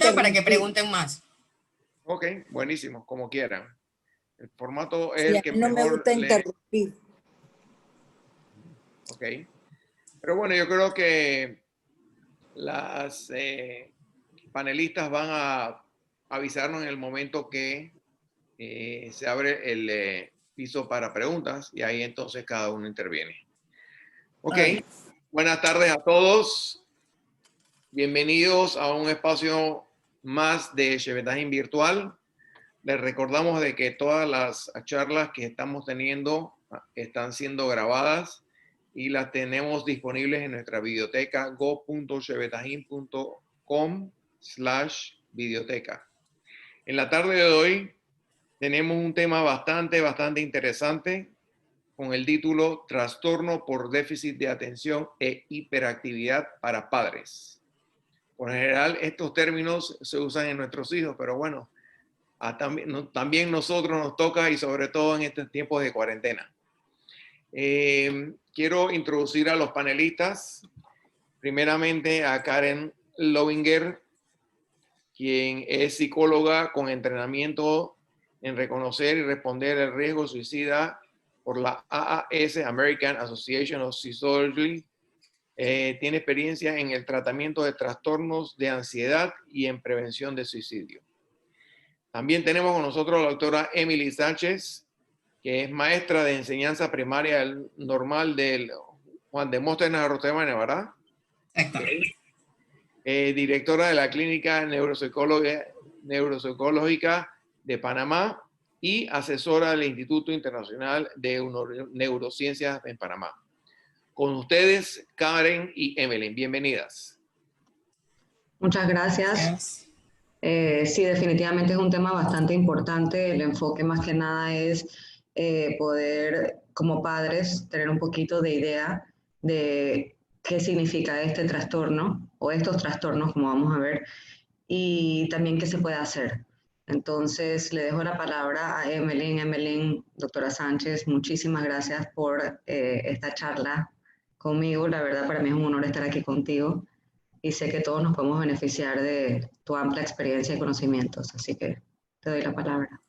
preguntas para que pregunten más. Ok, buenísimo, como quieran. El formato es Sí, el que a mí no me mejor gusta interrumpir. Ok. Pero bueno, yo creo que las panelistas van a avisarnos en el momento que se abre el piso para preguntas y ahí entonces cada uno interviene. Ok, buenas tardes a todos. Bienvenidos a un espacio más de Chevetajín Virtual. Les recordamos de que todas las charlas que estamos teniendo están siendo grabadas y las tenemos disponibles en nuestra biblioteca go.chevetajín.com/biblioteca. En la tarde de hoy tenemos un tema bastante interesante con el título Trastorno por déficit de atención e hiperactividad para padres. Por general, estos términos se usan en nuestros hijos, pero bueno, también nosotros nos toca y sobre todo en estos tiempos de cuarentena. Quiero introducir a los panelistas. Primeramente a Karen Lowinger, quien es psicóloga con entrenamiento en reconocer y responder el riesgo suicida por la AAS, American Association of Psychology. Tiene experiencia en el tratamiento de trastornos de ansiedad y en prevención de suicidio. También tenemos con nosotros a la doctora Emily Sánchez, que es maestra de enseñanza primaria normal del Juan de Móstenes Arrotemane, ¿verdad? Exacto. Directora de la Clínica Neuropsicológica de Panamá y asesora del Instituto Internacional de Neurociencias en Panamá. Con ustedes, Karen y Evelyn. Bienvenidas. Muchas gracias. Sí, definitivamente es un tema bastante importante. El enfoque más que nada es poder, como padres, tener un poquito de idea de qué significa este trastorno o estos trastornos, como vamos a ver, y también qué se puede hacer. Entonces, le dejo la palabra a Evelyn. Evelyn, doctora Sánchez, muchísimas gracias por esta charla conmigo. La verdad, para mí es un honor estar aquí contigo. Y sé que todos nos podemos beneficiar de tu amplia experiencia y conocimientos, así que te doy la palabra.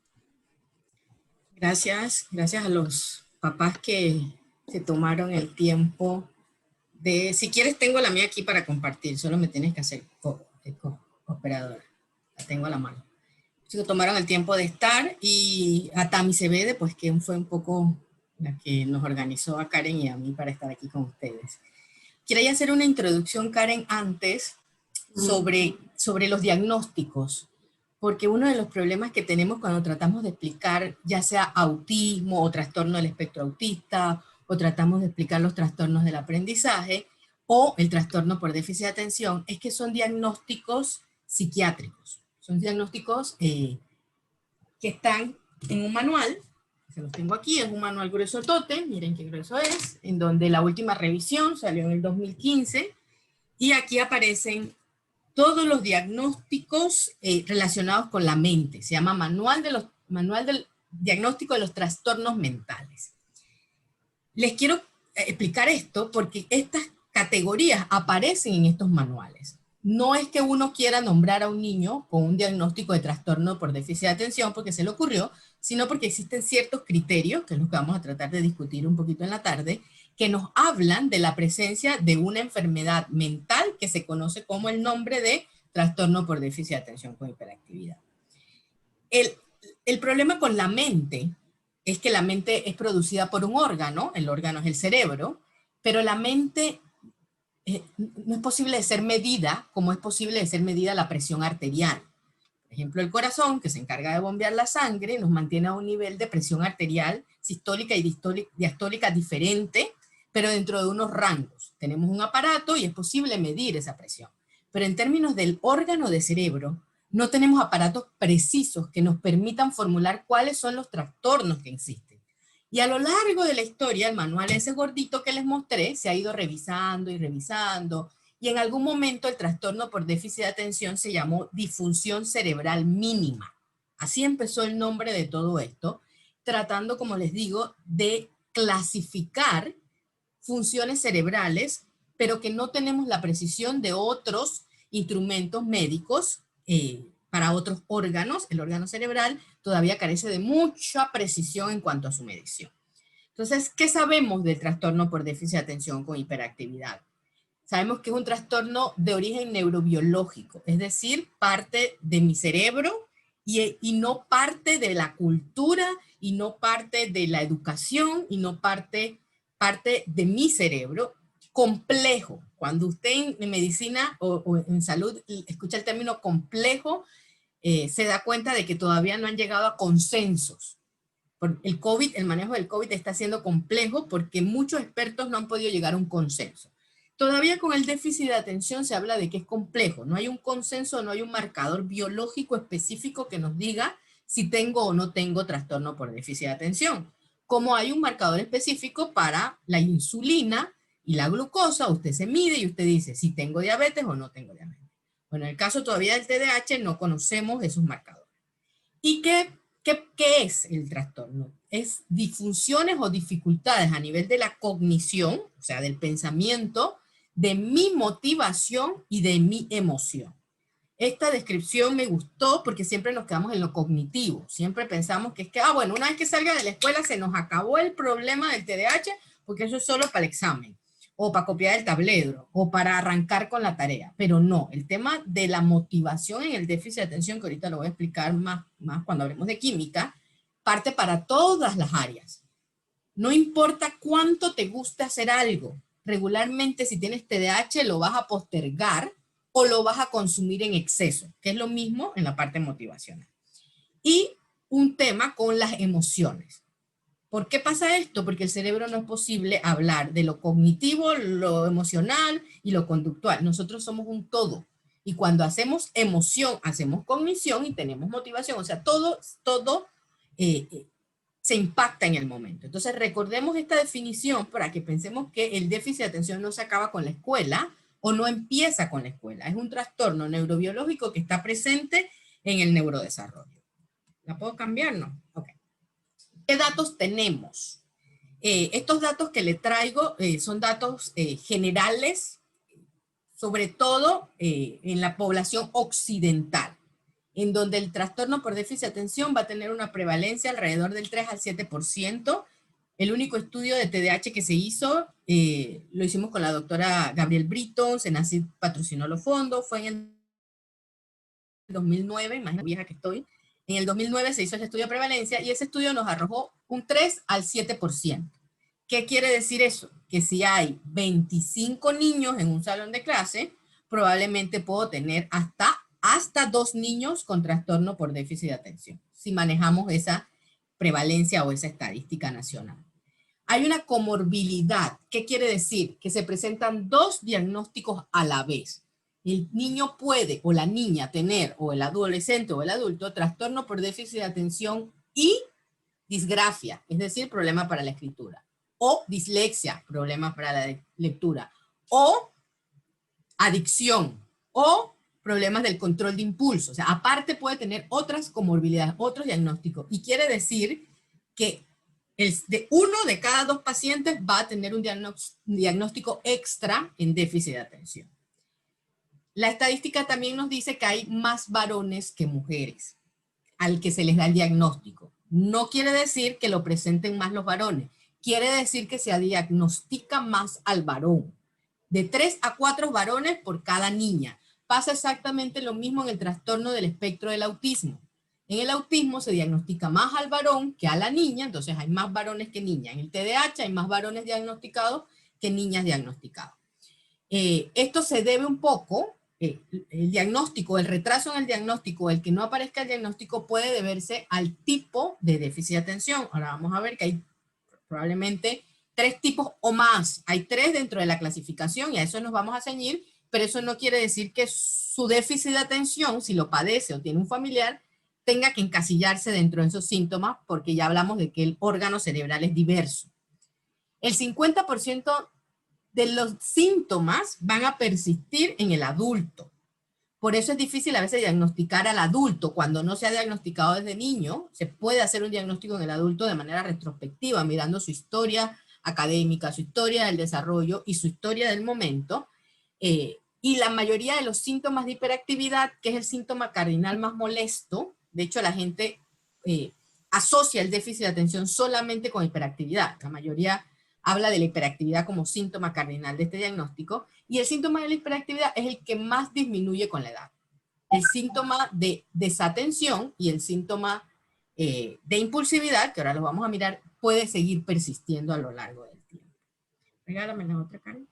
Gracias a los papás que se tomaron el tiempo de, si quieres tengo la mía aquí para compartir, solo me tienes que hacer operadora, la tengo a la mano. Se tomaron el tiempo de estar y a Tami Cebede, pues que fue un poco la que nos organizó a Karen y a mí para estar aquí con ustedes. Quería hacer una introducción, Karen, antes sobre los diagnósticos, porque uno de los problemas que tenemos cuando tratamos de explicar ya sea autismo o trastorno del espectro autista, o tratamos de explicar los trastornos del aprendizaje, o el trastorno por déficit de atención, es que son diagnósticos psiquiátricos. Son diagnósticos que están en un manual, se los tengo aquí, es un manual grueso tote, miren qué grueso es, en donde la última revisión salió en el 2015, y aquí aparecen todos los diagnósticos relacionados con la mente. Se llama Manual del Diagnóstico de los Trastornos Mentales. Les quiero explicar esto porque estas categorías aparecen en estos manuales. No es que uno quiera nombrar a un niño con un diagnóstico de trastorno por déficit de atención porque se le ocurrió, sino porque existen ciertos criterios, que es lo que vamos a tratar de discutir un poquito en la tarde, que nos hablan de la presencia de una enfermedad mental que se conoce como el nombre de trastorno por déficit de atención con hiperactividad. El problema con la mente es que la mente es producida por un órgano, el órgano es el cerebro, pero la mente no es posible de ser medida como es posible de ser medida la presión arterial. Por ejemplo, el corazón, que se encarga de bombear la sangre, nos mantiene a un nivel de presión arterial sistólica y diastólica diferente, pero dentro de unos rangos. Tenemos un aparato y es posible medir esa presión. Pero en términos del órgano de cerebro, no tenemos aparatos precisos que nos permitan formular cuáles son los trastornos que existen. Y a lo largo de la historia, el manual ese gordito que les mostré se ha ido revisando y revisando, y en algún momento el trastorno por déficit de atención se llamó disfunción cerebral mínima. Así empezó el nombre de todo esto, tratando, como les digo, de clasificar funciones cerebrales, pero que no tenemos la precisión de otros instrumentos médicos para otros órganos, el órgano cerebral todavía carece de mucha precisión en cuanto a su medición. Entonces, ¿qué sabemos del trastorno por déficit de atención con hiperactividad? Sabemos que es un trastorno de origen neurobiológico, es decir, parte de mi cerebro y no parte de la cultura, y no parte de la educación, y no parte de mi cerebro, complejo. Cuando usted en medicina o en salud escucha el término complejo, se da cuenta de que todavía no han llegado a consensos. El COVID, el manejo del COVID está siendo complejo porque muchos expertos no han podido llegar a un consenso. Todavía con el déficit de atención se habla de que es complejo, no hay un consenso, no hay un marcador biológico específico que nos diga si tengo o no tengo trastorno por déficit de atención. Como hay un marcador específico para la insulina y la glucosa, usted se mide y usted dice si tengo diabetes o no tengo diabetes. Bueno, en el caso todavía del TDAH no conocemos esos marcadores. ¿Y qué es el trastorno? Es disfunciones o dificultades a nivel de la cognición, o sea, del pensamiento, de mi motivación y de mi emoción. Esta descripción me gustó porque siempre nos quedamos en lo cognitivo. Siempre pensamos que es que, bueno, una vez que salga de la escuela se nos acabó el problema del TDAH porque eso es solo para el examen, o para copiar el tablero, o para arrancar con la tarea. Pero no, el tema de la motivación en el déficit de atención, que ahorita lo voy a explicar más cuando hablemos de química, parte para todas las áreas. No importa cuánto te guste hacer algo, regularmente si tienes TDAH lo vas a postergar o lo vas a consumir en exceso, que es lo mismo en la parte motivacional. Y un tema con las emociones. ¿Por qué pasa esto? Porque el cerebro no es posible hablar de lo cognitivo, lo emocional y lo conductual. Nosotros somos un todo. Y cuando hacemos emoción, hacemos cognición y tenemos motivación. O sea, todo se impacta en el momento. Entonces, recordemos esta definición para que pensemos que el déficit de atención no se acaba con la escuela o no empieza con la escuela. Es un trastorno neurobiológico que está presente en el neurodesarrollo. ¿La puedo cambiar? No. Ok. ¿Qué datos tenemos? Estos datos que le traigo son datos generales, sobre todo en la población occidental, en donde el trastorno por déficit de atención va a tener una prevalencia alrededor del 3 al 7%. El único estudio de TDAH que se hizo, lo hicimos con la doctora Gabriel Britton, Senacid patrocinó los fondos, fue en el 2009, imagínate vieja que estoy. En el 2009 se hizo el estudio de prevalencia y ese estudio nos arrojó un 3 al 7%. ¿Qué quiere decir eso? Que si hay 25 niños en un salón de clase, probablemente puedo tener hasta 2 niños con trastorno por déficit de atención, si manejamos esa prevalencia o esa estadística nacional. Hay una comorbilidad. ¿Qué quiere decir? Que se presentan 2 diagnósticos a la vez. El niño puede, o la niña, tener, o el adolescente o el adulto, trastorno por déficit de atención y disgrafia, es decir, problema para la escritura, o dislexia, problema para la lectura, o adicción, o problemas del control de impulso. O sea, aparte puede tener otras comorbilidades, otros diagnósticos, y quiere decir que de 1 de cada 2 pacientes va a tener un diagnóstico extra en déficit de atención. La estadística también nos dice que hay más varones que mujeres al que se les da el diagnóstico. No quiere decir que lo presenten más los varones, quiere decir que se diagnostica más al varón. De 3 a 4 varones por cada niña. Pasa exactamente lo mismo en el trastorno del espectro del autismo. En el autismo se diagnostica más al varón que a la niña, entonces hay más varones que niñas. En el TDAH hay más varones diagnosticados que niñas diagnosticadas. Esto se debe un poco, el diagnóstico, el retraso en el diagnóstico, el que no aparezca el diagnóstico puede deberse al tipo de déficit de atención. Ahora vamos a ver que hay probablemente 3 tipos o más. Hay 3 dentro de la clasificación y a eso nos vamos a ceñir, pero eso no quiere decir que su déficit de atención, si lo padece o tiene un familiar, tenga que encasillarse dentro de esos síntomas, porque ya hablamos de que el órgano cerebral es diverso. El 50% de los síntomas van a persistir en el adulto. Por eso es difícil a veces diagnosticar al adulto. Cuando no se ha diagnosticado desde niño, se puede hacer un diagnóstico en el adulto de manera retrospectiva, mirando su historia académica, su historia del desarrollo y su historia del momento, Y la mayoría de los síntomas de hiperactividad, que es el síntoma cardinal más molesto, de hecho la gente asocia el déficit de atención solamente con hiperactividad. La mayoría habla de la hiperactividad como síntoma cardinal de este diagnóstico, y el síntoma de la hiperactividad es el que más disminuye con la edad. El síntoma de desatención y el síntoma de impulsividad, que ahora lo vamos a mirar, puede seguir persistiendo a lo largo del tiempo. Regálame la otra, Karen.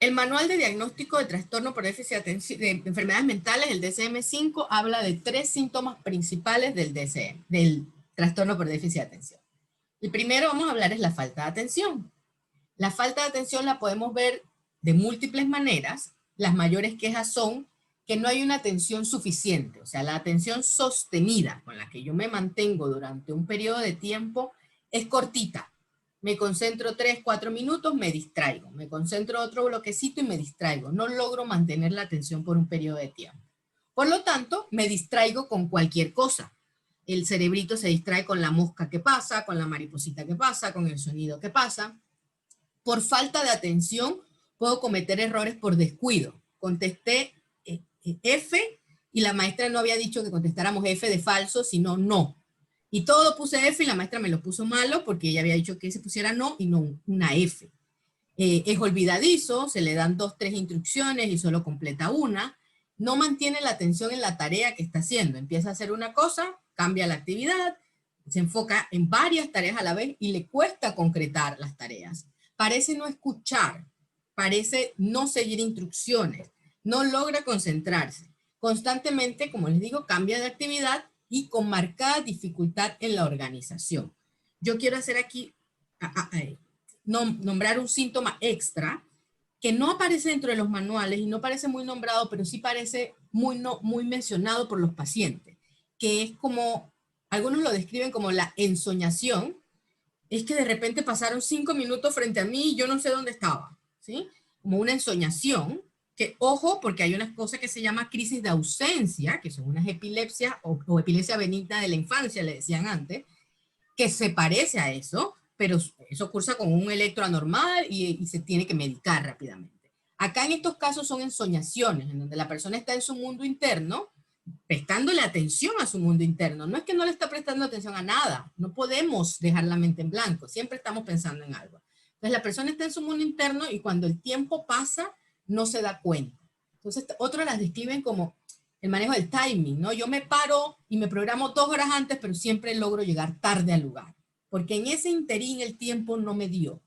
El Manual de Diagnóstico de Trastorno por Déficit de Atención, de Enfermedades Mentales, el DSM-5, habla de 3 síntomas principales del DSM, del trastorno por déficit de atención. El primero vamos a hablar es la falta de atención. La falta de atención la podemos ver de múltiples maneras. Las mayores quejas son que no hay una atención suficiente, o sea, la atención sostenida con la que yo me mantengo durante un periodo de tiempo es cortita. Me concentro 3, 4 minutos, me distraigo. Me concentro otro bloquecito y me distraigo. No logro mantener la atención por un periodo de tiempo. Por lo tanto, me distraigo con cualquier cosa. El cerebrito se distrae con la mosca que pasa, con la mariposita que pasa, con el sonido que pasa. Por falta de atención, puedo cometer errores por descuido. Contesté F y la maestra no había dicho que contestáramos F de falso, sino no. Y todo lo puse F y la maestra me lo puso malo porque ella había dicho que se pusiera no y no una F. Es olvidadizo, se le dan 2, 3 instrucciones y solo completa una. No mantiene la atención en la tarea que está haciendo. Empieza a hacer una cosa, cambia la actividad, se enfoca en varias tareas a la vez y le cuesta concretar las tareas. Parece no escuchar, parece no seguir instrucciones, no logra concentrarse. Constantemente, como les digo, cambia de actividad y con marcada dificultad en la organización. Yo quiero hacer aquí, nombrar un síntoma extra que no aparece dentro de los manuales y no parece muy nombrado, pero sí parece muy mencionado por los pacientes, que es como, algunos lo describen como la ensoñación. Es que de repente pasaron 5 minutos frente a mí y yo no sé dónde estaba, ¿sí? Como una ensoñación, que ojo, porque hay una cosa que se llama crisis de ausencia, que son unas epilepsias o epilepsia benigna de la infancia, le decían antes, que se parece a eso, pero eso cursa con un electro anormal y se tiene que medicar rápidamente. Acá en estos casos son ensoñaciones, en donde la persona está en su mundo interno, prestándole atención a su mundo interno. No es que no le está prestando atención a nada, no podemos dejar la mente en blanco, siempre estamos pensando en algo. Entonces la persona está en su mundo interno y cuando el tiempo pasa, no se da cuenta. Entonces otros las describen como el manejo del timing, ¿no? Yo me paro y me programo 2 horas antes, pero siempre logro llegar tarde al lugar, porque en ese interín el tiempo no me dio.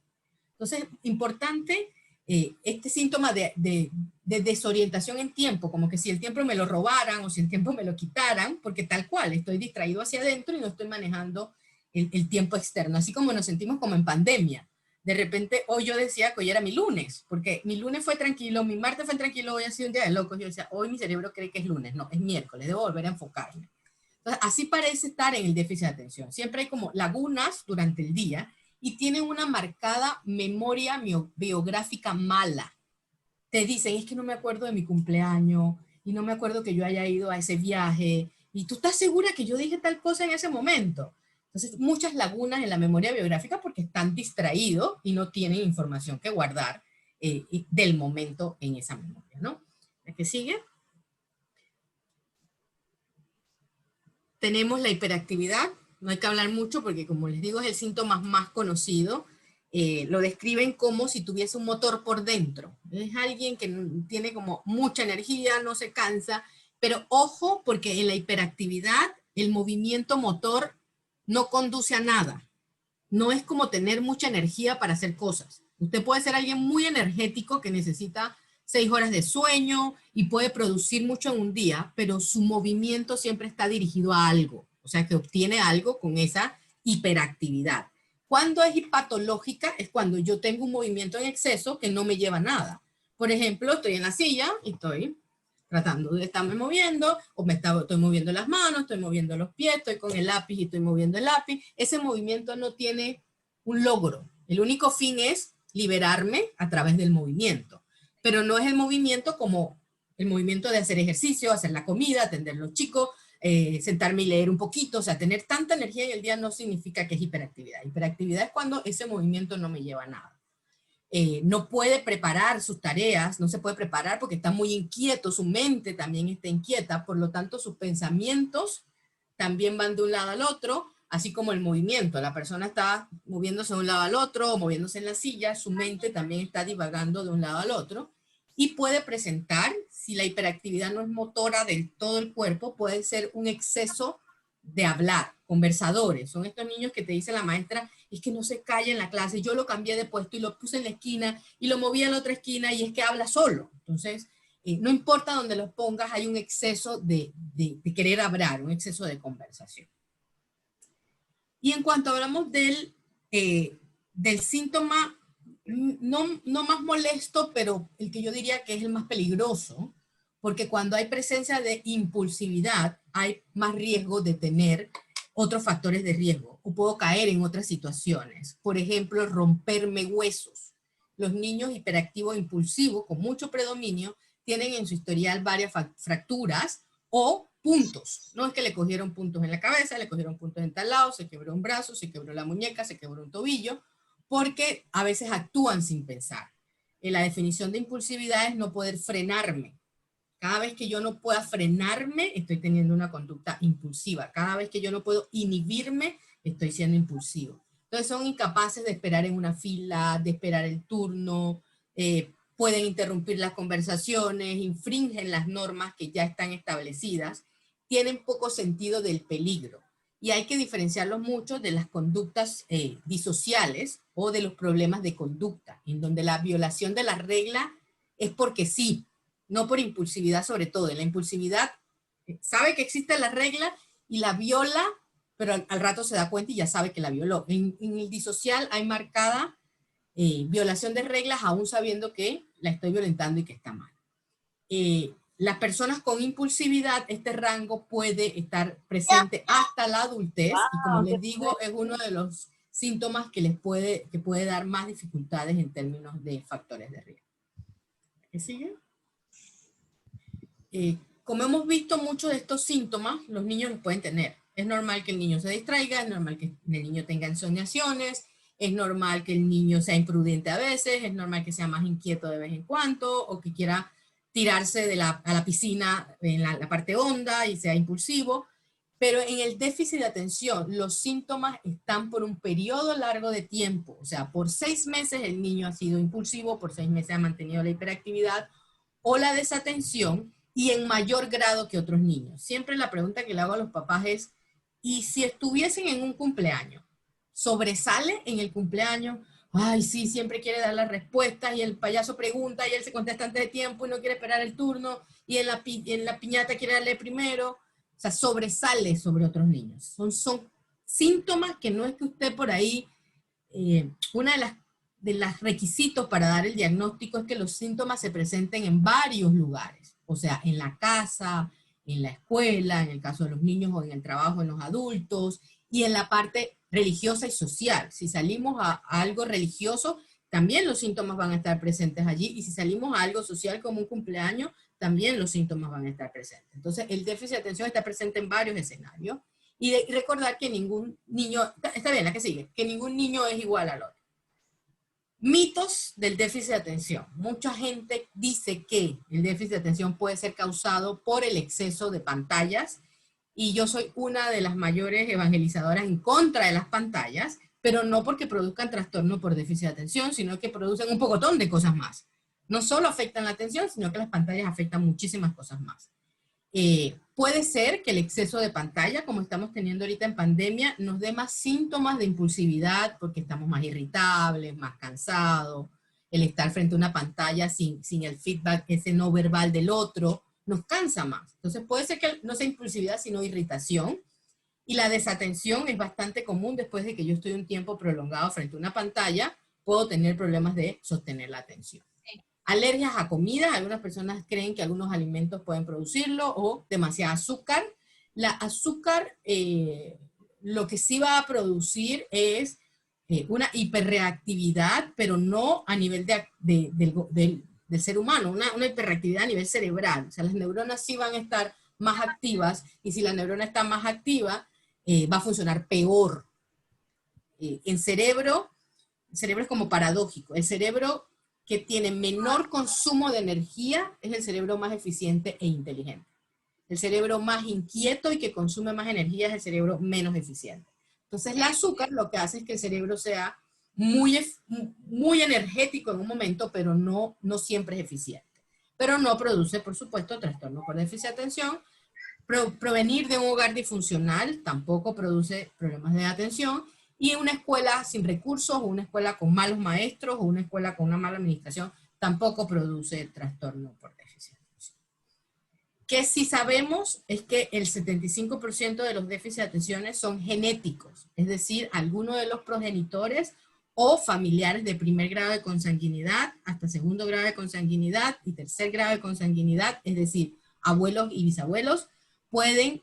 Entonces, importante este síntoma de desorientación en tiempo, como que si el tiempo me lo robaran o si el tiempo me lo quitaran, porque tal cual, estoy distraído hacia adentro y no estoy manejando el tiempo externo, así como nos sentimos como en pandemia. De repente, hoy yo decía que hoy era mi lunes, porque mi lunes fue tranquilo, mi martes fue tranquilo, hoy ha sido un día de locos. Yo decía, hoy mi cerebro cree que es lunes, no, es miércoles, debo volver a enfocarme. Entonces, así parece estar en el déficit de atención. Siempre hay como lagunas durante el día y tienen una marcada memoria biográfica mala. Te dicen, es que no me acuerdo de mi cumpleaños y no me acuerdo que yo haya ido a ese viaje y tú estás segura que yo dije tal cosa en ese momento. Entonces, muchas lagunas en la memoria biográfica porque están distraídos y no tienen información que guardar del momento en esa memoria, ¿no? ¿La que sigue? Tenemos la hiperactividad. No hay que hablar mucho porque, como les digo, es el síntoma más conocido. Lo describen como si tuviese un motor por dentro. Es alguien que tiene como mucha energía, no se cansa, pero ojo porque en la hiperactividad el movimiento motor no conduce a nada. No es como tener mucha energía para hacer cosas. Usted puede ser alguien muy energético que necesita 6 horas de sueño y puede producir mucho en un día, pero su movimiento siempre está dirigido a algo. O sea, que obtiene algo con esa hiperactividad. Cuando es patológica es cuando yo tengo un movimiento en exceso que no me lleva a nada. Por ejemplo, estoy en la silla y estoy tratando de estarme moviendo, o estoy moviendo las manos, estoy moviendo los pies, estoy con el lápiz y estoy moviendo el lápiz. Ese movimiento no tiene un logro. El único fin es liberarme a través del movimiento. Pero no es el movimiento como el movimiento de hacer ejercicio, hacer la comida, atender a los chicos, sentarme y leer un poquito. O sea, tener tanta energía en el día no significa que es hiperactividad. Hiperactividad es cuando ese movimiento no me lleva a nada. No puede preparar sus tareas, no se puede preparar porque está muy inquieto, su mente también está inquieta, por lo tanto sus pensamientos también van de un lado al otro, así como el movimiento. La persona está moviéndose de un lado al otro, o moviéndose en la silla, su mente también está divagando de un lado al otro, y puede presentar, si la hiperactividad no es motora del todo el cuerpo, puede ser un exceso de hablar, conversadores. Son estos niños que te dice la maestra, es que no se calla en la clase, yo lo cambié de puesto y lo puse en la esquina y lo moví a la otra esquina y es que habla solo. Entonces, no importa dónde los pongas, hay un exceso de querer hablar, un exceso de conversación. Y en cuanto hablamos del síntoma, no más molesto, pero el que yo diría que es el más peligroso, porque cuando hay presencia de impulsividad, hay más riesgo de tener otros factores de riesgo, o puedo caer en otras situaciones. Por ejemplo, romperme huesos. Los niños hiperactivos impulsivos, con mucho predominio, tienen en su historial varias fracturas o puntos. No es que le cogieron puntos en la cabeza, le cogieron puntos en tal lado, se quebró un brazo, se quebró la muñeca, se quebró un tobillo, porque a veces actúan sin pensar. La definición de impulsividad es no poder frenarme. Cada vez que yo no pueda frenarme, estoy teniendo una conducta impulsiva. Cada vez que yo no puedo inhibirme, estoy siendo impulsivo. Entonces son incapaces de esperar en una fila, de esperar el turno, pueden interrumpir las conversaciones, infringen las normas que ya están establecidas, tienen poco sentido del peligro. Y hay que diferenciarlos mucho de las conductas disociales o de los problemas de conducta, en donde la violación de la regla es porque sí, no por impulsividad sobre todo. En la impulsividad sabe que existe la regla y la viola, pero al rato se da cuenta y ya sabe que la violó. En el disocial hay marcada violación de reglas aún sabiendo que la estoy violentando y que está mal. Las personas con impulsividad, este rango puede estar presente hasta la adultez y como les digo, es uno de los síntomas que puede dar más dificultades en términos de factores de riesgo. ¿Qué sigue? Como hemos visto, muchos de estos síntomas los niños los pueden tener. Es normal que el niño se distraiga, es normal que el niño tenga ensoñaciones, es normal que el niño sea imprudente a veces, es normal que sea más inquieto de vez en cuando, o que quiera tirarse a la piscina en la parte honda y sea impulsivo. Pero en el déficit de atención, los síntomas están por un periodo largo de tiempo. O sea, por 6 meses el niño ha sido impulsivo, por 6 meses ha mantenido la hiperactividad o la desatención, y en mayor grado que otros niños. Siempre la pregunta que le hago a los papás es, ¿y si estuviesen en un cumpleaños? ¿Sobresale en el cumpleaños? Ay, sí, siempre quiere dar las respuestas y el payaso pregunta y él se contesta antes de tiempo y no quiere esperar el turno y en la piñata quiere darle primero. O sea, sobresale sobre otros niños. Son síntomas que no es que usted por ahí, una de los requisitos para dar el diagnóstico es que los síntomas se presenten en varios lugares, o sea, en la casa, en la escuela, en el caso de los niños o en el trabajo en los adultos, y en la parte religiosa y social. Si salimos a algo religioso, también los síntomas van a estar presentes allí, y si salimos a algo social como un cumpleaños, también los síntomas van a estar presentes. Entonces, el déficit de atención está presente en varios escenarios, y recordar que ningún niño, está bien, la que sigue, que ningún niño es igual al otro. Mitos del déficit de atención. Mucha gente dice que el déficit de atención puede ser causado por el exceso de pantallas, y yo soy una de las mayores evangelizadoras en contra de las pantallas, pero no porque produzcan trastorno por déficit de atención, sino que producen un pocotón de cosas más. No solo afectan la atención, sino que las pantallas afectan muchísimas cosas más. Puede ser que el exceso de pantalla, como estamos teniendo ahorita en pandemia, nos dé más síntomas de impulsividad porque estamos más irritables, más cansados, el estar frente a una pantalla sin el feedback, ese no verbal del otro, nos cansa más. Entonces puede ser que no sea impulsividad, sino irritación. Y la desatención es bastante común después de que yo estoy un tiempo prolongado frente a una pantalla, puedo tener problemas de sostener la atención. Alergias a comida, algunas personas creen que algunos alimentos pueden producirlo, o demasiada azúcar. La azúcar lo que sí va a producir es una hiperreactividad, pero no a nivel del ser humano, una hiperreactividad a nivel cerebral. O sea, las neuronas sí van a estar más activas, y si la neurona está más activa, va a funcionar peor. El cerebro es como paradójico. El cerebro que tiene menor consumo de energía es el cerebro más eficiente e inteligente. El cerebro más inquieto y que consume más energía es el cerebro menos eficiente. Entonces, el azúcar lo que hace es que el cerebro sea muy energético en un momento, pero no siempre es eficiente. Pero no produce, por supuesto, trastorno por déficit de atención. Provenir de un hogar disfuncional tampoco produce problemas de atención. Y una escuela sin recursos, o una escuela con malos maestros, o una escuela con una mala administración, tampoco produce trastorno por déficit de atención. Que sí sabemos es que el 75% de los déficits de atención son genéticos, es decir, alguno de los progenitores o familiares de primer grado de consanguinidad hasta segundo grado de consanguinidad y tercer grado de consanguinidad, es decir, abuelos y bisabuelos, pueden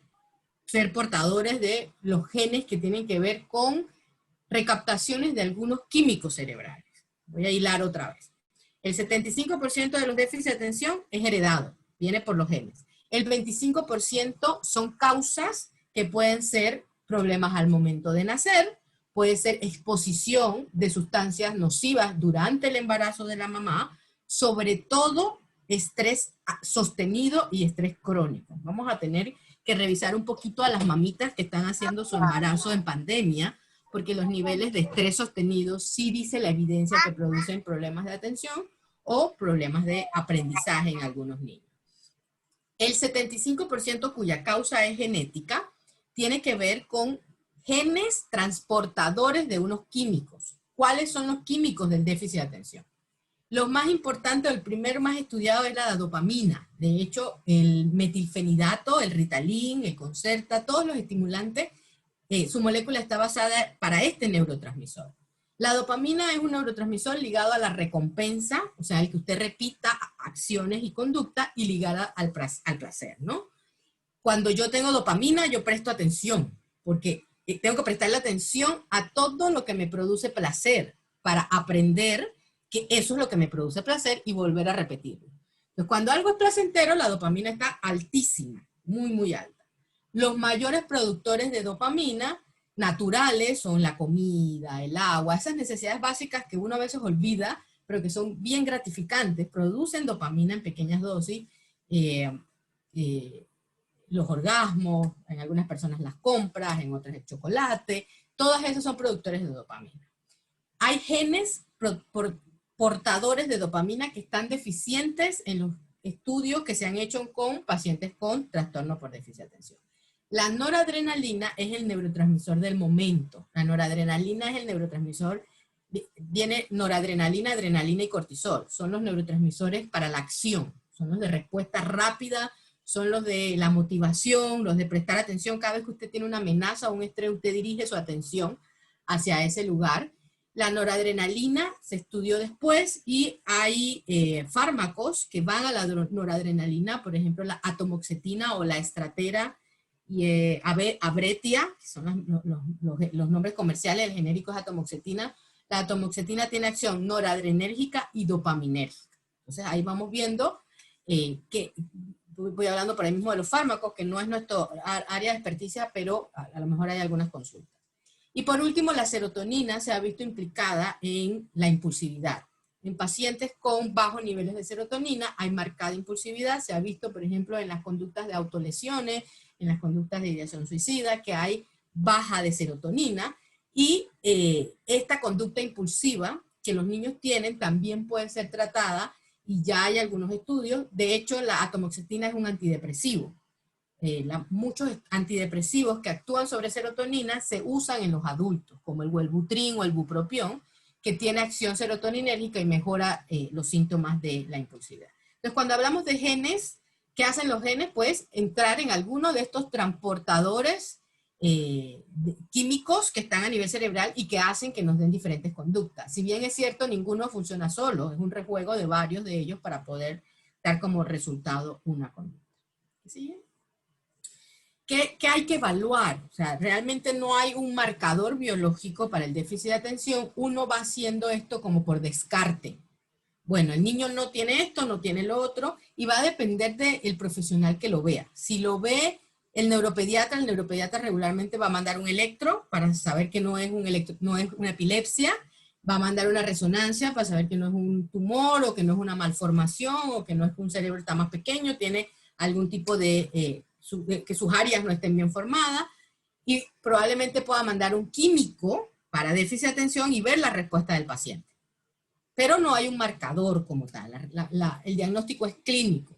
ser portadores de los genes que tienen que ver con recaptaciones de algunos químicos cerebrales. Voy a hilar otra vez. El 75% de los déficits de atención es heredado, viene por los genes. El 25% son causas que pueden ser problemas al momento de nacer, puede ser exposición de sustancias nocivas durante el embarazo de la mamá, sobre todo estrés sostenido y estrés crónico. Vamos a tener que revisar un poquito a las mamitas que están haciendo su embarazo en pandemia, porque los niveles de estrés sostenido sí dice la evidencia que producen problemas de atención o problemas de aprendizaje en algunos niños. El 75% cuya causa es genética tiene que ver con genes transportadores de unos químicos. ¿Cuáles son los químicos del déficit de atención? Los más importantes, el primero más estudiado es la dopamina. De hecho, el metilfenidato, el Ritalin, el Concerta, todos los estimulantes, su molécula está basada para este neurotransmisor. La dopamina es un neurotransmisor ligado a la recompensa, o sea, el que usted repita acciones y conducta, y ligada al placer, ¿no? Cuando yo tengo dopamina, yo presto atención, porque tengo que prestarle atención a todo lo que me produce placer para aprender que eso es lo que me produce placer y volver a repetirlo. Entonces, cuando algo es placentero, la dopamina está altísima, muy alta. Los mayores productores de dopamina naturales son la comida, el agua, esas necesidades básicas que uno a veces olvida, pero que son bien gratificantes, producen dopamina en pequeñas dosis, los orgasmos, en algunas personas las compras, en otras el chocolate, todas esas son productores de dopamina. Hay genes portadores de dopamina que están deficientes en los estudios que se han hecho con pacientes con trastorno por déficit de atención. La noradrenalina es el neurotransmisor del momento. La noradrenalina es el neurotransmisor, viene noradrenalina, adrenalina y cortisol. Son los neurotransmisores para la acción, son los de respuesta rápida, son los de la motivación, los de prestar atención. Cada vez que usted tiene una amenaza o un estrés, usted dirige su atención hacia ese lugar. La noradrenalina se estudió después y hay fármacos que van a la noradrenalina, por ejemplo la atomoxetina o la estratera y Abretia, que son los nombres comerciales, el genérico es atomoxetina. La atomoxetina tiene acción noradrenérgica y dopaminérgica. Entonces ahí vamos viendo que voy hablando por ahí mismo de los fármacos, que no es nuestro área de experticia, pero a lo mejor hay algunas consultas. Y por último, la serotonina se ha visto implicada en la impulsividad. En pacientes con bajos niveles de serotonina hay marcada impulsividad. Se ha visto, por ejemplo, en las conductas de autolesiones, en las conductas de ideación suicida, que hay baja de serotonina. Y esta conducta impulsiva que los niños tienen también puede ser tratada, y ya hay algunos estudios. De hecho, la atomoxetina es un antidepresivo. Muchos antidepresivos que actúan sobre serotonina se usan en los adultos, como el Wellbutrin o el bupropión, que tiene acción serotoninérgica y mejora los síntomas de la impulsividad. Entonces, cuando hablamos de genes, ¿qué hacen los genes? Pues entrar en alguno de estos transportadores químicos que están a nivel cerebral y que hacen que nos den diferentes conductas. Si bien es cierto, ninguno funciona solo, es un rejuego de varios de ellos para poder dar como resultado una conducta. ¿Sí? ¿Qué hay que evaluar? O sea, realmente no hay un marcador biológico para el déficit de atención. Uno va haciendo esto como por descarte. bueno, el niño no tiene esto, no tiene lo otro, y va a depender del profesional que lo vea. Si lo ve el neuropediatra regularmente va a mandar un electro para saber que no es una epilepsia, va a mandar una resonancia para saber que no es un tumor, o que no es una malformación, o que no es que un cerebro está más pequeño, tiene algún tipo de, que sus áreas no estén bien formadas, y probablemente pueda mandar un químico para déficit de atención y ver la respuesta del paciente. Pero no hay un marcador como tal, el diagnóstico es clínico.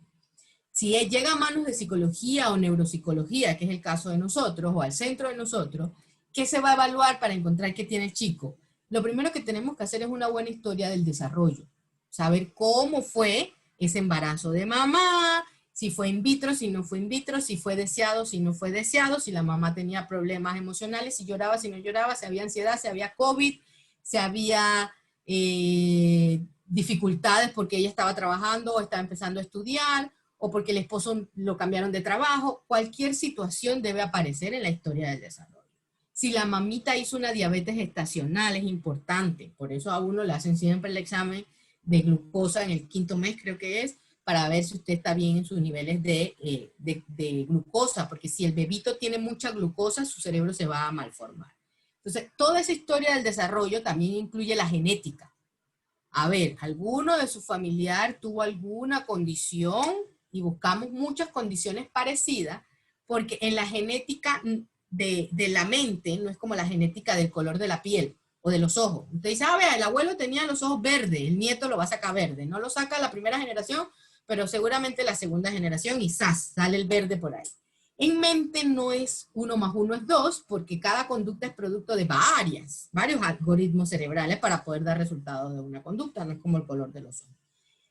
Si llega a manos de psicología o neuropsicología, que es el caso de nosotros, o al centro de nosotros, ¿qué se va a evaluar para encontrar qué tiene el chico? Lo primero que tenemos que hacer es una buena historia del desarrollo. Saber cómo fue ese embarazo de mamá, si fue in vitro, si no fue in vitro, si fue deseado, si no fue deseado, si la mamá tenía problemas emocionales, si lloraba, si no lloraba, si había ansiedad, si había COVID, si había dificultades porque ella estaba trabajando o estaba empezando a estudiar, o porque el esposo lo cambiaron de trabajo. Cualquier situación debe aparecer en la historia del desarrollo. Si la mamita hizo una diabetes gestacional, es importante. Por eso a uno le hacen siempre el examen de glucosa en el 5º mes, creo que es, para ver si usted está bien en sus niveles de glucosa, porque si el bebito tiene mucha glucosa, su cerebro se va a malformar. Entonces, toda esa historia del desarrollo también incluye la genética. A ver, ¿alguno de su familiar tuvo alguna condición? Y buscamos muchas condiciones parecidas, porque en la genética de la mente no es como la genética del color de la piel o de los ojos. Usted dice, vea, el abuelo tenía los ojos verdes, el nieto lo va a sacar verde. No lo saca la primera generación, pero seguramente la segunda generación y ¡zas! Sale el verde por ahí. En mente no es 1 más 1 es 2, porque cada conducta es producto de varios algoritmos cerebrales para poder dar resultados de una conducta, no es como el color de los ojos.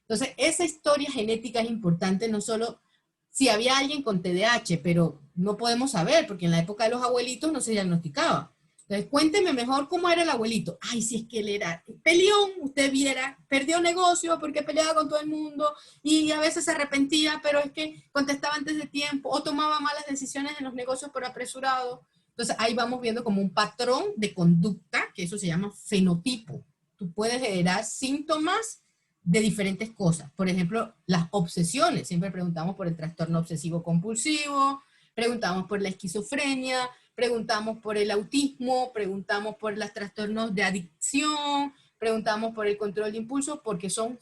Entonces, esa historia genética es importante, no solo si había alguien con TDAH, pero no podemos saber, porque en la época de los abuelitos no se diagnosticaba. Entonces, cuénteme mejor cómo era el abuelito. Ay, si es que él era peleón, usted viera, perdió negocio porque peleaba con todo el mundo y a veces se arrepentía, pero es que contestaba antes de tiempo o tomaba malas decisiones en los negocios por apresurado. Entonces, ahí vamos viendo como un patrón de conducta, que eso se llama fenotipo. Tú puedes generar síntomas de diferentes cosas. Por ejemplo, las obsesiones. Siempre preguntamos por el trastorno obsesivo compulsivo, preguntamos por la esquizofrenia, preguntamos por el autismo, preguntamos por los trastornos de adicción, preguntamos por el control de impulsos, porque son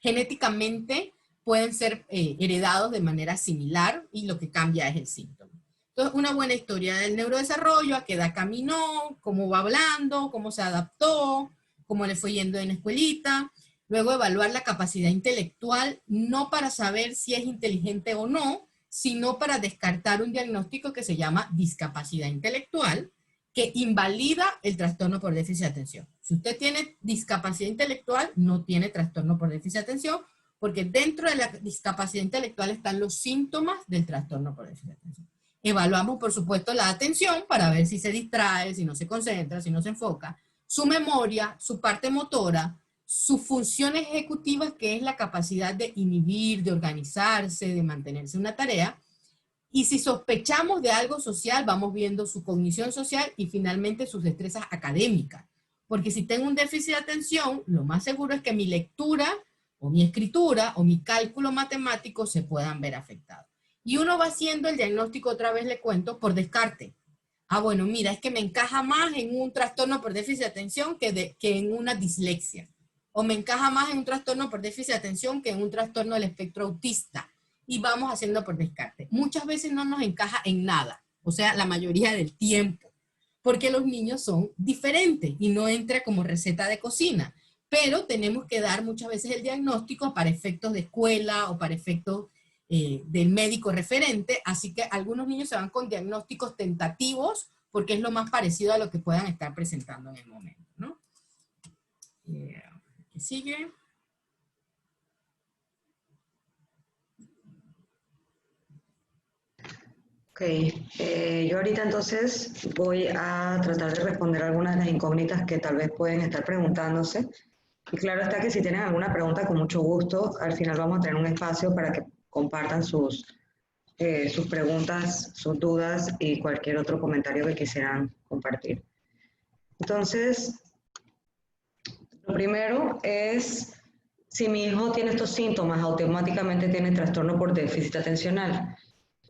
genéticamente pueden ser heredados de manera similar y lo que cambia es el síntoma. Entonces, una buena historia del neurodesarrollo, a qué edad caminó, cómo va hablando, cómo se adaptó, cómo le fue yendo en la escuelita. Luego evaluar la capacidad intelectual, no para saber si es inteligente o no, sino para descartar un diagnóstico que se llama discapacidad intelectual, que invalida el trastorno por déficit de atención. Si usted tiene discapacidad intelectual, no tiene trastorno por déficit de atención, porque dentro de la discapacidad intelectual están los síntomas del trastorno por déficit de atención. Evaluamos, por supuesto, la atención para ver si se distrae, si no se concentra, si no se enfoca, su memoria, su parte motora, sus funciones ejecutivas, que es la capacidad de inhibir, de organizarse, de mantenerse en una tarea. Y si sospechamos de algo social, vamos viendo su cognición social y finalmente sus destrezas académicas. Porque si tengo un déficit de atención, lo más seguro es que mi lectura o mi escritura o mi cálculo matemático se puedan ver afectados. Y uno va haciendo el diagnóstico, otra vez le cuento, por descarte. Ah, bueno, mira, es que me encaja más en un trastorno por déficit de atención que en una dislexia. O me encaja más en un trastorno por déficit de atención que en un trastorno del espectro autista. Y vamos haciendo por descarte. Muchas veces no nos encaja en nada, o sea, la mayoría del tiempo, porque los niños son diferentes y no entra como receta de cocina. Pero tenemos que dar muchas veces el diagnóstico para efectos de escuela o para efectos del médico referente, así que algunos niños se van con diagnósticos tentativos porque es lo más parecido a lo que puedan estar presentando en el momento, ¿no? ¿Qué sigue? Ok, yo ahorita entonces voy a tratar de responder algunas de las incógnitas que tal vez pueden estar preguntándose. Y claro está que si tienen alguna pregunta, con mucho gusto, al final vamos a tener un espacio para que compartan sus preguntas, sus dudas y cualquier otro comentario que quisieran compartir. Entonces, Lo primero es, si mi hijo tiene estos síntomas, automáticamente tiene trastorno por déficit atencional.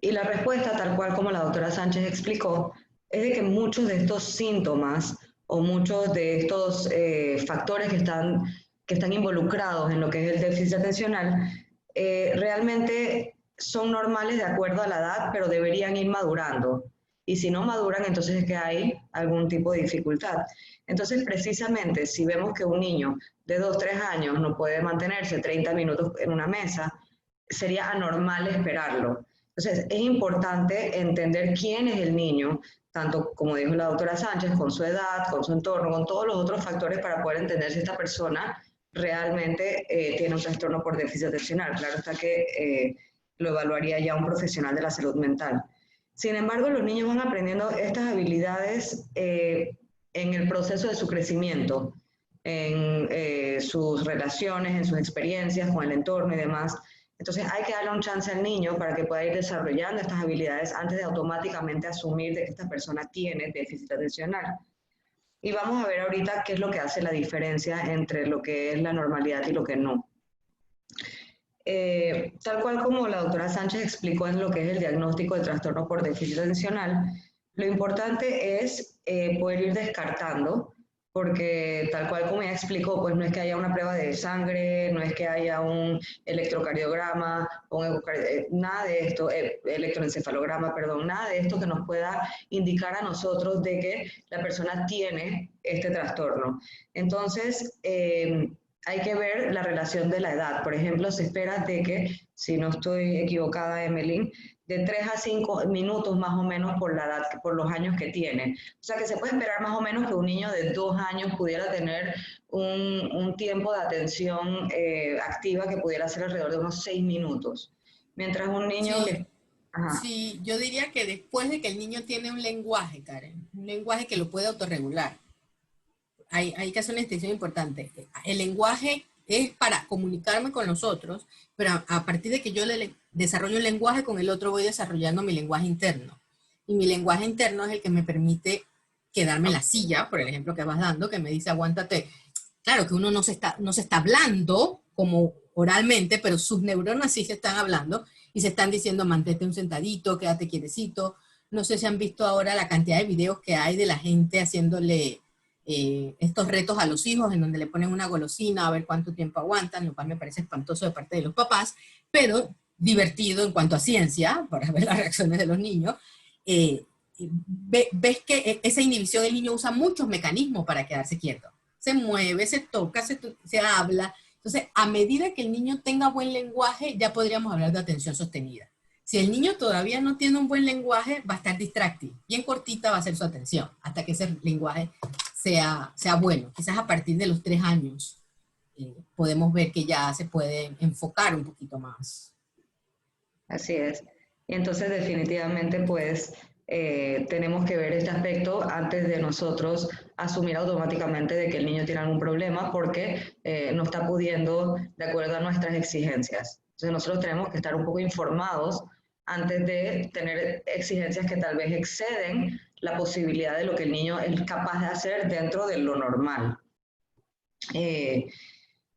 Y la respuesta, tal cual como la doctora Sánchez explicó, es de que muchos de estos síntomas o muchos de estos factores que están involucrados en lo que es el déficit atencional realmente son normales de acuerdo a la edad, pero deberían ir madurando. Y si no maduran, entonces es que hay algún tipo de dificultad. Entonces, precisamente, si vemos que un niño de 2, 3 años no puede mantenerse 30 minutos en una mesa, sería anormal esperarlo. Entonces, es importante entender quién es el niño, tanto como dijo la doctora Sánchez, con su edad, con su entorno, con todos los otros factores para poder entender si esta persona realmente tiene un trastorno por déficit atencional. Claro está que lo evaluaría ya un profesional de la salud mental. Sin embargo, los niños van aprendiendo estas habilidades en el proceso de su crecimiento, en sus relaciones, en sus experiencias con el entorno y demás. Entonces hay que darle un chance al niño para que pueda ir desarrollando estas habilidades antes de automáticamente asumir de que esta persona tiene déficit atencional. Y vamos a ver ahorita qué es lo que hace la diferencia entre lo que es la normalidad y lo que no. Tal cual como la doctora Sánchez explicó en lo que es el diagnóstico de trastorno por déficit atencional, lo importante es poder ir descartando, porque tal cual como ella explicó, pues no es que haya una prueba de sangre, no es que haya un electrocardiograma, nada de esto, electroencefalograma, perdón, nada de esto que nos pueda indicar a nosotros de que la persona tiene este trastorno. Entonces, hay que ver la relación de la edad. Por ejemplo, se espera de que, si no estoy equivocada, Emeline, de 3 a 5 minutos más o menos por la edad, por los años que tiene. O sea que se puede esperar más o menos que un niño de 2 años pudiera tener un tiempo de atención activa que pudiera ser alrededor de unos 6 minutos. Mientras un niño Sí, que... Ajá. sí, yo diría que después de que el niño tiene un lenguaje, Karen, un lenguaje que lo puede autorregular, hay que hacer una distinción importante. El lenguaje es para comunicarme con los otros, pero a partir de que yo le desarrollo un lenguaje, con el otro voy desarrollando mi lenguaje interno. Y mi lenguaje interno es el que me permite quedarme en la silla, por el ejemplo que vas dando, que me dice aguántate. Claro que uno no se está hablando como oralmente, pero sus neuronas sí se están hablando y se están diciendo mantente un sentadito, quédate quietecito. No sé si han visto ahora la cantidad de videos que hay de la gente haciéndole estos retos a los hijos en donde le ponen una golosina a ver cuánto tiempo aguantan, lo cual me parece espantoso de parte de los papás, pero divertido en cuanto a ciencia, para ver las reacciones de los niños. Ves que esa inhibición el niño usa muchos mecanismos para quedarse quieto. Se mueve, se toca, se habla. Entonces, a medida que el niño tenga buen lenguaje, ya podríamos hablar de atención sostenida. Si el niño todavía no tiene un buen lenguaje, va a estar distractivo. Bien cortita va a ser su atención, hasta que ese lenguaje sea bueno. Quizás a partir de los 3 años podemos ver que ya se puede enfocar un poquito más. Así es. Y entonces definitivamente pues tenemos que ver este aspecto antes de nosotros asumir automáticamente de que el niño tiene algún problema porque no está pudiendo de acuerdo a nuestras exigencias. Entonces nosotros tenemos que estar un poco informados antes de tener exigencias que tal vez exceden la posibilidad de lo que el niño es capaz de hacer dentro de lo normal.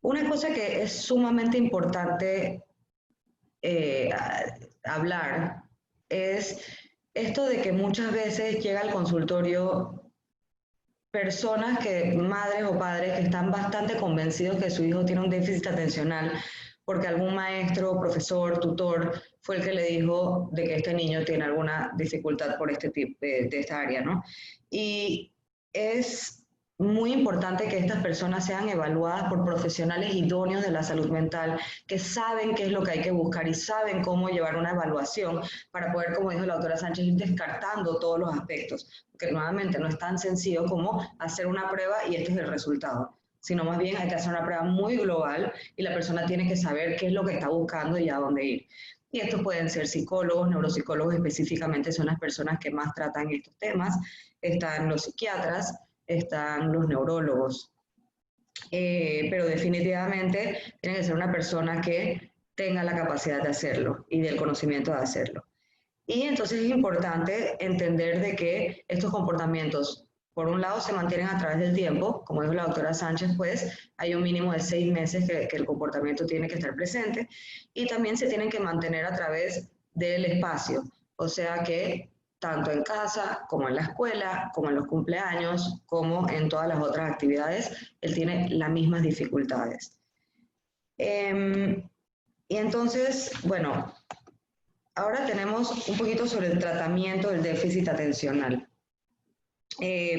Una cosa que es sumamente importante hablar es esto de que muchas veces llega al consultorio personas madres o padres que están bastante convencidos que su hijo tiene un déficit atencional porque algún maestro, profesor, tutor fue el que le dijo de que este niño tiene alguna dificultad por este tipo de esta área, ¿no? Y es muy importante que estas personas sean evaluadas por profesionales idóneos de la salud mental que saben qué es lo que hay que buscar y saben cómo llevar una evaluación para poder, como dijo la doctora Sánchez, ir descartando todos los aspectos, porque nuevamente no es tan sencillo como hacer una prueba y este es el resultado, sino más bien hay que hacer una prueba muy global y la persona tiene que saber qué es lo que está buscando y a dónde ir. Y estos pueden ser psicólogos, neuropsicólogos específicamente son las personas que más tratan estos temas, están los psiquiatras, están los neurólogos, pero definitivamente tiene que ser una persona que tenga la capacidad de hacerlo y del conocimiento de hacerlo. Y entonces es importante entender de que estos comportamientos por un lado se mantienen a través del tiempo, como dijo la doctora Sánchez, pues hay un mínimo de 6 meses que el comportamiento tiene que estar presente, y también se tienen que mantener a través del espacio, o sea que tanto en casa, como en la escuela, como en los cumpleaños, como en todas las otras actividades, él tiene las mismas dificultades. Y entonces, bueno, ahora tenemos un poquito sobre el tratamiento del déficit atencional.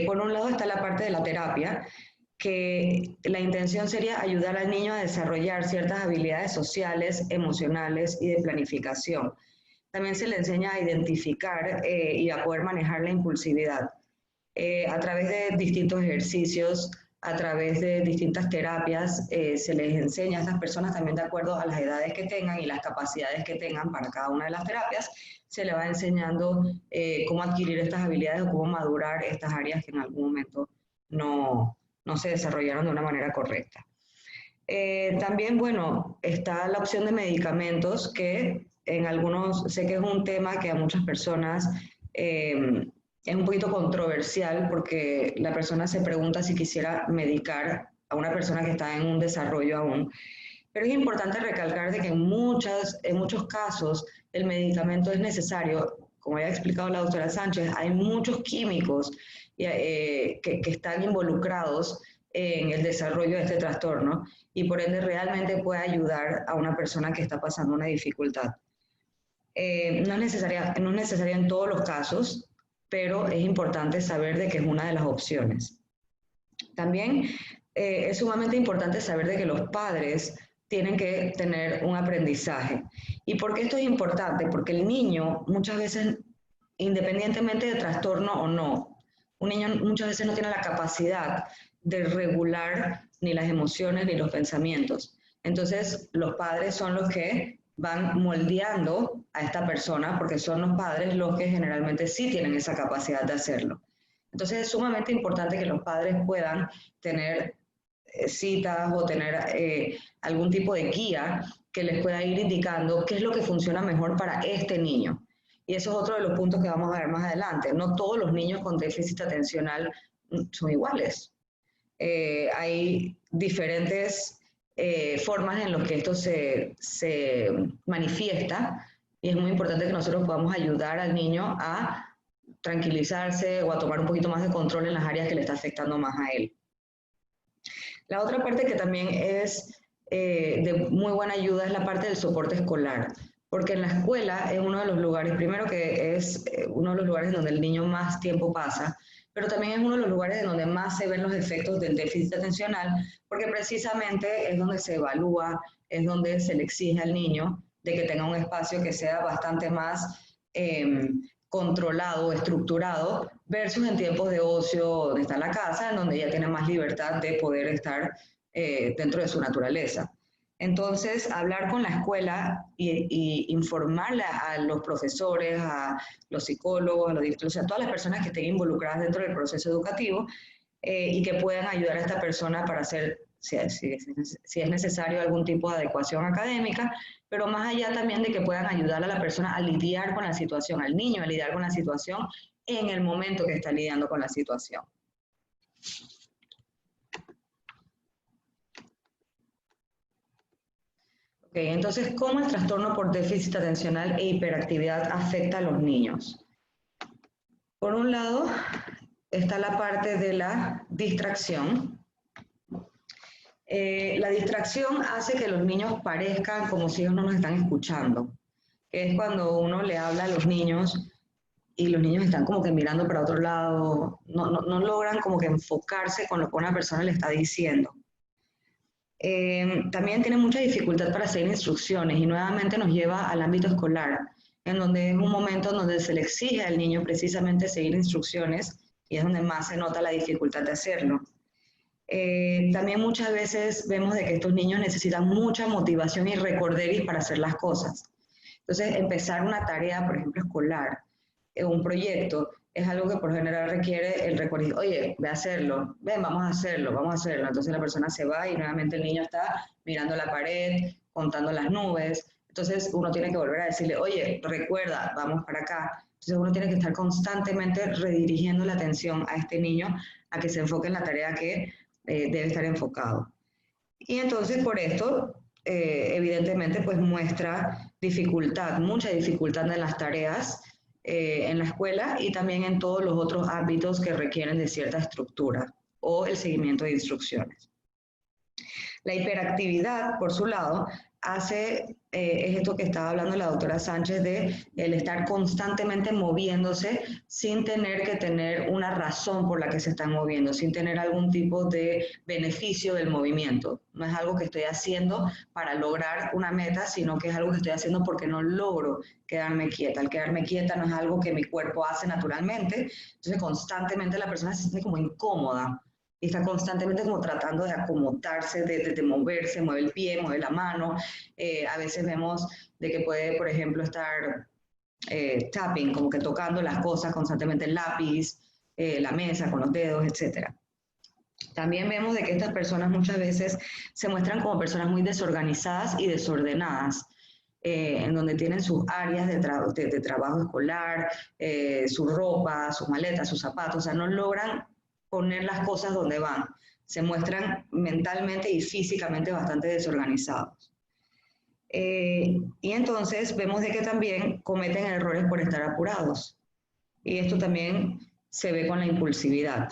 Por un lado está la parte de la terapia, que la intención sería ayudar al niño a desarrollar ciertas habilidades sociales, emocionales y de planificación. También se le enseña a identificar y a poder manejar la impulsividad a través de distintos ejercicios, a través de distintas terapias. Se les enseña a estas personas también de acuerdo a las edades que tengan y las capacidades que tengan para cada una de las terapias. Se le va enseñando cómo adquirir estas habilidades o cómo madurar estas áreas que en algún momento no se desarrollaron de una manera correcta. También, bueno, está la opción de medicamentos, que en algunos, sé que es un tema que a muchas personas es un poquito controversial, porque la persona se pregunta si quisiera medicar a una persona que está en un desarrollo aún. Pero es importante recalcar de que en muchos casos el medicamento es necesario. Como ya ha explicado la doctora Sánchez, hay muchos químicos que están involucrados en el desarrollo de este trastorno, y por ende realmente puede ayudar a una persona que está pasando una dificultad. No es necesario en todos los casos, pero es importante saber de que es una de las opciones. También es sumamente importante saber de que los padres tienen que tener un aprendizaje. ¿Y por qué esto es importante? Porque el niño muchas veces, independientemente de trastorno o no, un niño muchas veces no tiene la capacidad de regular ni las emociones ni los pensamientos. Entonces, los padres son los que van moldeando a esta persona, porque son los padres los que generalmente sí tienen esa capacidad de hacerlo. Entonces, es sumamente importante que los padres puedan tener citas o tener algún tipo de guía que les pueda ir indicando qué es lo que funciona mejor para este niño. Y eso es otro de los puntos que vamos a ver más adelante. No todos los niños con déficit atencional son iguales. Hay diferentes formas en las que esto se manifiesta, y es muy importante que nosotros podamos ayudar al niño a tranquilizarse o a tomar un poquito más de control en las áreas que le está afectando más a él. La otra parte que también es de muy buena ayuda es la parte del soporte escolar, porque en la escuela es uno de los lugares, primero que es uno de los lugares donde el niño más tiempo pasa, pero también es uno de los lugares en donde más se ven los efectos del déficit atencional, porque precisamente es donde se evalúa, es donde se le exige al niño de que tenga un espacio que sea bastante más controlado, estructurado, versus en tiempos de ocio donde está en la casa, en donde ella tiene más libertad de poder estar dentro de su naturaleza. Entonces, hablar con la escuela y informarle a los profesores, a los psicólogos, a los directores, a todas las personas que estén involucradas dentro del proceso educativo y que puedan ayudar a esta persona para hacer, si es necesario, algún tipo de adecuación académica, pero más allá también de que puedan ayudar a la persona a lidiar con la situación, al niño a lidiar con la situación en el momento que está lidiando con la situación. Entonces, ¿cómo el trastorno por déficit atencional e hiperactividad afecta a los niños? Por un lado, está la parte de la distracción. La distracción hace que los niños parezcan como si ellos no nos están escuchando, que es cuando uno le habla a los niños y los niños están como que mirando para otro lado, no logran como que enfocarse con lo que una persona le está diciendo. También tiene mucha dificultad para seguir instrucciones, y nuevamente nos lleva al ámbito escolar, en donde es un momento en donde se le exige al niño precisamente seguir instrucciones, y es donde más se nota la dificultad de hacerlo. También muchas veces vemos de que estos niños necesitan mucha motivación y recorderis para hacer las cosas. Entonces, empezar una tarea, por ejemplo, escolar, un proyecto, es algo que por lo general requiere el recuerdo. Oye, ve a hacerlo, ven, vamos a hacerlo. Entonces la persona se va y nuevamente el niño está mirando la pared, contando las nubes. Entonces uno tiene que volver a decirle, oye, recuerda, vamos para acá. Entonces uno tiene que estar constantemente redirigiendo la atención a este niño a que se enfoque en la tarea que debe estar enfocado. Y entonces por esto, evidentemente, pues muestra dificultad, mucha dificultad en las tareas en la escuela y también en todos los otros ámbitos que requieren de cierta estructura o el seguimiento de instrucciones. La hiperactividad, por su lado, es esto que estaba hablando la doctora Sánchez de el estar constantemente moviéndose sin tener que tener una razón por la que se están moviendo, sin tener algún tipo de beneficio del movimiento. No es algo que estoy haciendo para lograr una meta, sino que es algo que estoy haciendo porque no logro quedarme quieta. Al quedarme quieta no es algo que mi cuerpo hace naturalmente, entonces constantemente la persona se siente como incómoda. Y está constantemente como tratando de acomodarse, de moverse, mueve el pie, mueve la mano. A veces vemos de que puede, por ejemplo, estar tapping, como que tocando las cosas constantemente, el lápiz, la mesa con los dedos, etc. También vemos de que estas personas muchas veces se muestran como personas muy desorganizadas y desordenadas, en donde tienen sus áreas de trabajo escolar, su ropa, sus maletas, sus zapatos, o sea, no logran poner las cosas donde van. Se muestran mentalmente y físicamente bastante desorganizados. Y entonces vemos de que también cometen errores por estar apurados. Y esto también se ve con la impulsividad.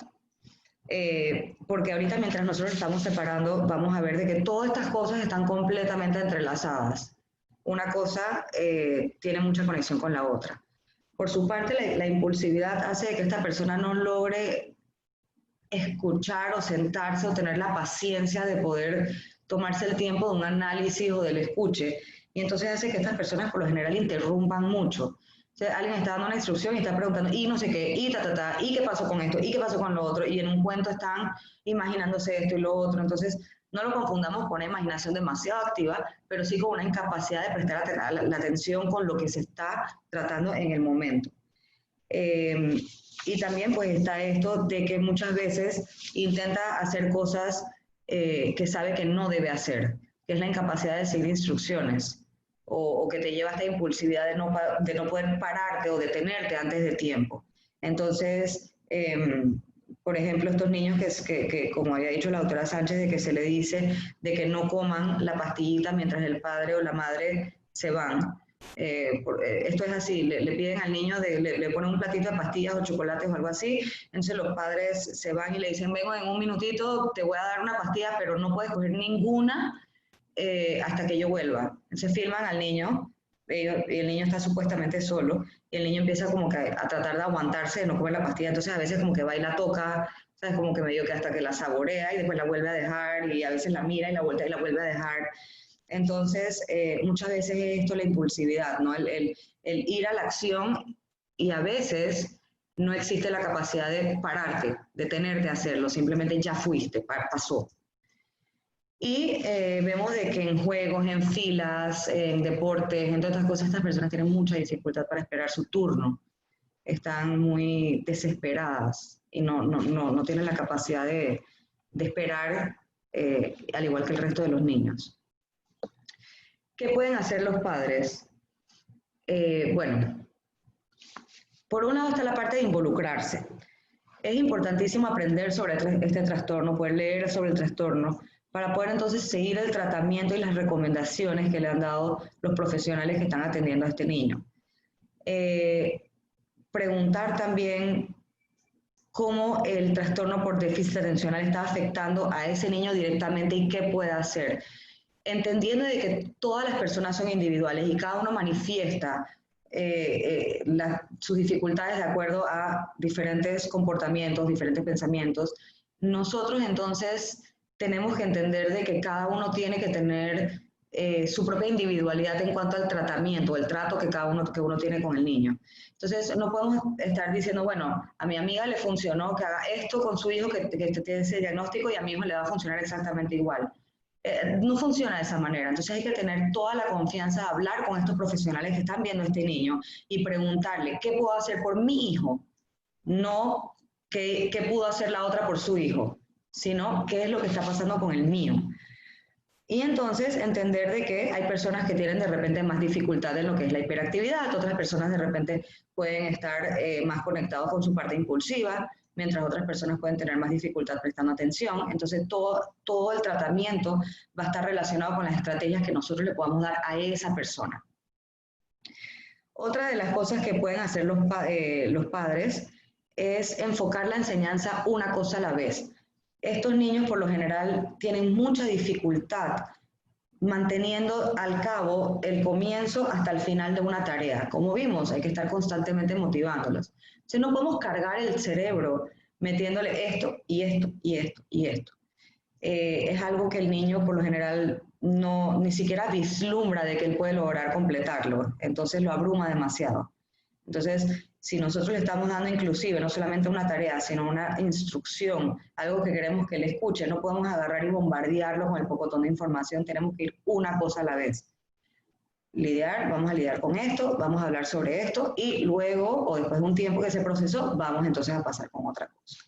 Porque ahorita mientras nosotros estamos separando, vamos a ver de que todas estas cosas están completamente entrelazadas. Una cosa tiene mucha conexión con la otra. Por su parte, la impulsividad hace de que esta persona no logre escuchar o sentarse o tener la paciencia de poder tomarse el tiempo de un análisis o del escuche. Y entonces hace que estas personas por lo general interrumpan mucho. O sea, alguien está dando una instrucción y está preguntando, y no sé qué, y y qué pasó con esto, y qué pasó con lo otro, y en un cuento están imaginándose esto y lo otro. Entonces, no lo confundamos con una imaginación demasiado activa, pero sí con una incapacidad de prestar la atención con lo que se está tratando en el momento. Y también pues está esto de que muchas veces intenta hacer cosas que sabe que no debe hacer, que es la incapacidad de seguir instrucciones o que te lleva a esta impulsividad de no poder pararte o detenerte antes de tiempo. Entonces, por ejemplo, estos niños que, como había dicho la doctora Sánchez, de que se le dice de que no coman la pastillita mientras el padre o la madre se van. Esto es así, le piden al niño, le ponen un platito de pastillas o chocolates o algo así, entonces los padres se van y le dicen, vengo en un minutito, te voy a dar una pastilla, pero no puedes coger ninguna hasta que yo vuelva. Entonces filman al niño, y el niño está supuestamente solo, y el niño empieza como que a tratar de aguantarse, de no comer la pastilla, entonces a veces como que va y la toca, ¿sabes? Como que medio que hasta que la saborea y después la vuelve a dejar, y a veces la mira y la vuelta y la vuelve a dejar. Entonces, muchas veces es esto la impulsividad, ¿no? El ir a la acción y a veces no existe la capacidad de pararte, detenerte a hacerlo, simplemente ya fuiste, pasó. Y vemos de que en juegos, en filas, en deportes, entre otras cosas, estas personas tienen mucha dificultad para esperar su turno. Están muy desesperadas y no tienen la capacidad de esperar, al igual que el resto de los niños. ¿Qué pueden hacer los padres? Bueno, por un lado está la parte de involucrarse. Es importantísimo aprender sobre este trastorno, poder leer sobre el trastorno, para poder entonces seguir el tratamiento y las recomendaciones que le han dado los profesionales que están atendiendo a este niño. Preguntar también cómo el trastorno por déficit atencional está afectando a ese niño directamente y qué puede hacer. Entendiendo de que todas las personas son individuales y cada uno manifiesta sus dificultades de acuerdo a diferentes comportamientos, diferentes pensamientos, nosotros entonces tenemos que entender de que cada uno tiene que tener su propia individualidad en cuanto al tratamiento, el trato que uno tiene con el niño. Entonces no podemos estar diciendo, bueno, a mi amiga le funcionó que haga esto con su hijo que tiene ese diagnóstico y a mi hijo le va a funcionar exactamente igual. No funciona de esa manera, entonces hay que tener toda la confianza de hablar con estos profesionales que están viendo a este niño y preguntarle, ¿qué puedo hacer por mi hijo? No qué pudo hacer la otra por su hijo, sino qué es lo que está pasando con el mío. Y entonces entender de que hay personas que tienen de repente más dificultad en lo que es la hiperactividad, otras personas de repente pueden estar más conectados con su parte impulsiva, mientras otras personas pueden tener más dificultad prestando atención. Entonces todo el tratamiento va a estar relacionado con las estrategias que nosotros le podamos dar a esa persona. Otra de las cosas que pueden hacer los padres es enfocar la enseñanza una cosa a la vez. Estos niños por lo general tienen mucha dificultad manteniendo al cabo el comienzo hasta el final de una tarea. Como vimos, hay que estar constantemente motivándolos. Entonces no podemos cargar el cerebro metiéndole esto y esto y esto y esto. Es algo que el niño por lo general ni siquiera vislumbra de que él puede lograr completarlo, entonces lo abruma demasiado. Entonces, si nosotros le estamos dando inclusive no solamente una tarea, sino una instrucción, algo que queremos que él escuche, no podemos agarrar y bombardearlo con el pocotón de información, tenemos que ir una cosa a la vez. Vamos a lidiar con esto, vamos a hablar sobre esto, y luego, o después de un tiempo que se procesó, vamos entonces a pasar con otra cosa.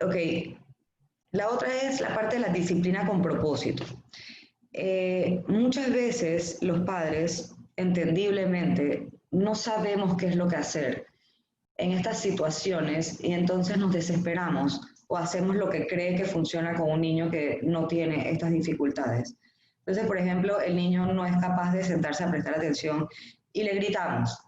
Ok, la otra es la parte de la disciplina con propósito. Muchas veces los padres, entendiblemente, no sabemos qué es lo que hacer en estas situaciones y entonces nos desesperamos o hacemos lo que cree que funciona con un niño que no tiene estas dificultades. Entonces, por ejemplo, el niño no es capaz de sentarse a prestar atención y le gritamos,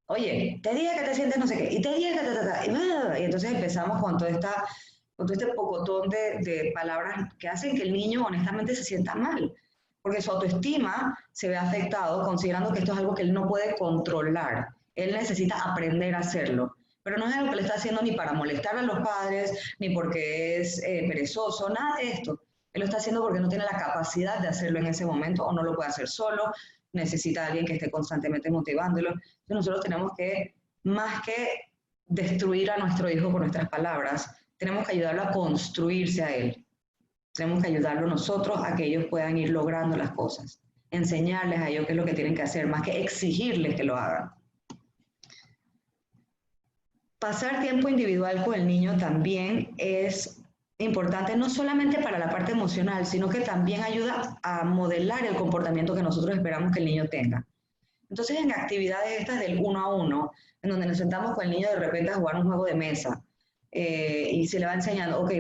oye, te dije que te sientes no sé qué, y te dije que y entonces empezamos con todo este pocotón de palabras que hacen que el niño honestamente se sienta mal, porque su autoestima se ve afectado considerando que esto es algo que él no puede controlar. Él necesita aprender a hacerlo, pero no es algo que le está haciendo ni para molestar a los padres, ni porque es perezoso, nada de esto. Él lo está haciendo porque no tiene la capacidad de hacerlo en ese momento o no lo puede hacer solo, necesita a alguien que esté constantemente motivándolo. Entonces nosotros tenemos que, más que destruir a nuestro hijo con nuestras palabras, tenemos que ayudarlo a construirse a él. Tenemos que ayudarlo nosotros a que ellos puedan ir logrando las cosas, enseñarles a ellos qué es lo que tienen que hacer, más que exigirles que lo hagan. Pasar tiempo individual con el niño también es importante, no solamente para la parte emocional, sino que también ayuda a modelar el comportamiento que nosotros esperamos que el niño tenga. Entonces, en actividades estas del 1 a 1, en donde nos sentamos con el niño de repente a jugar un juego de mesa, y se le va enseñando, ok,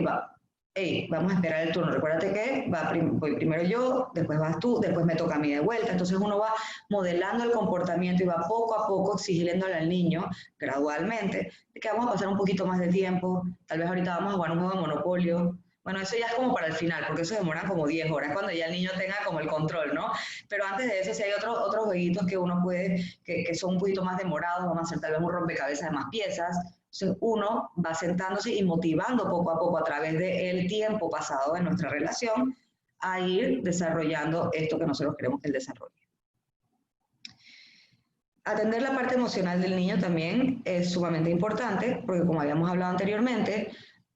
vamos a esperar el turno, recuérdate que voy primero yo, después vas tú, después me toca a mí de vuelta. Entonces uno va modelando el comportamiento y va poco a poco exigiéndole al niño, gradualmente, que vamos a pasar un poquito más de tiempo, tal vez ahorita vamos a jugar un juego de Monopolio. Bueno, eso ya es como para el final, porque eso demora como 10 horas, cuando ya el niño tenga como el control, ¿no? Pero antes de eso, si hay otros jueguitos que uno puede, que son un poquito más demorados, vamos a hacer tal vez un rompecabezas de más piezas. Entonces uno va sentándose y motivando poco a poco a través del tiempo pasado en nuestra relación a ir desarrollando esto que nosotros queremos que él desarrolle. Atender la parte emocional del niño también es sumamente importante, porque como habíamos hablado anteriormente,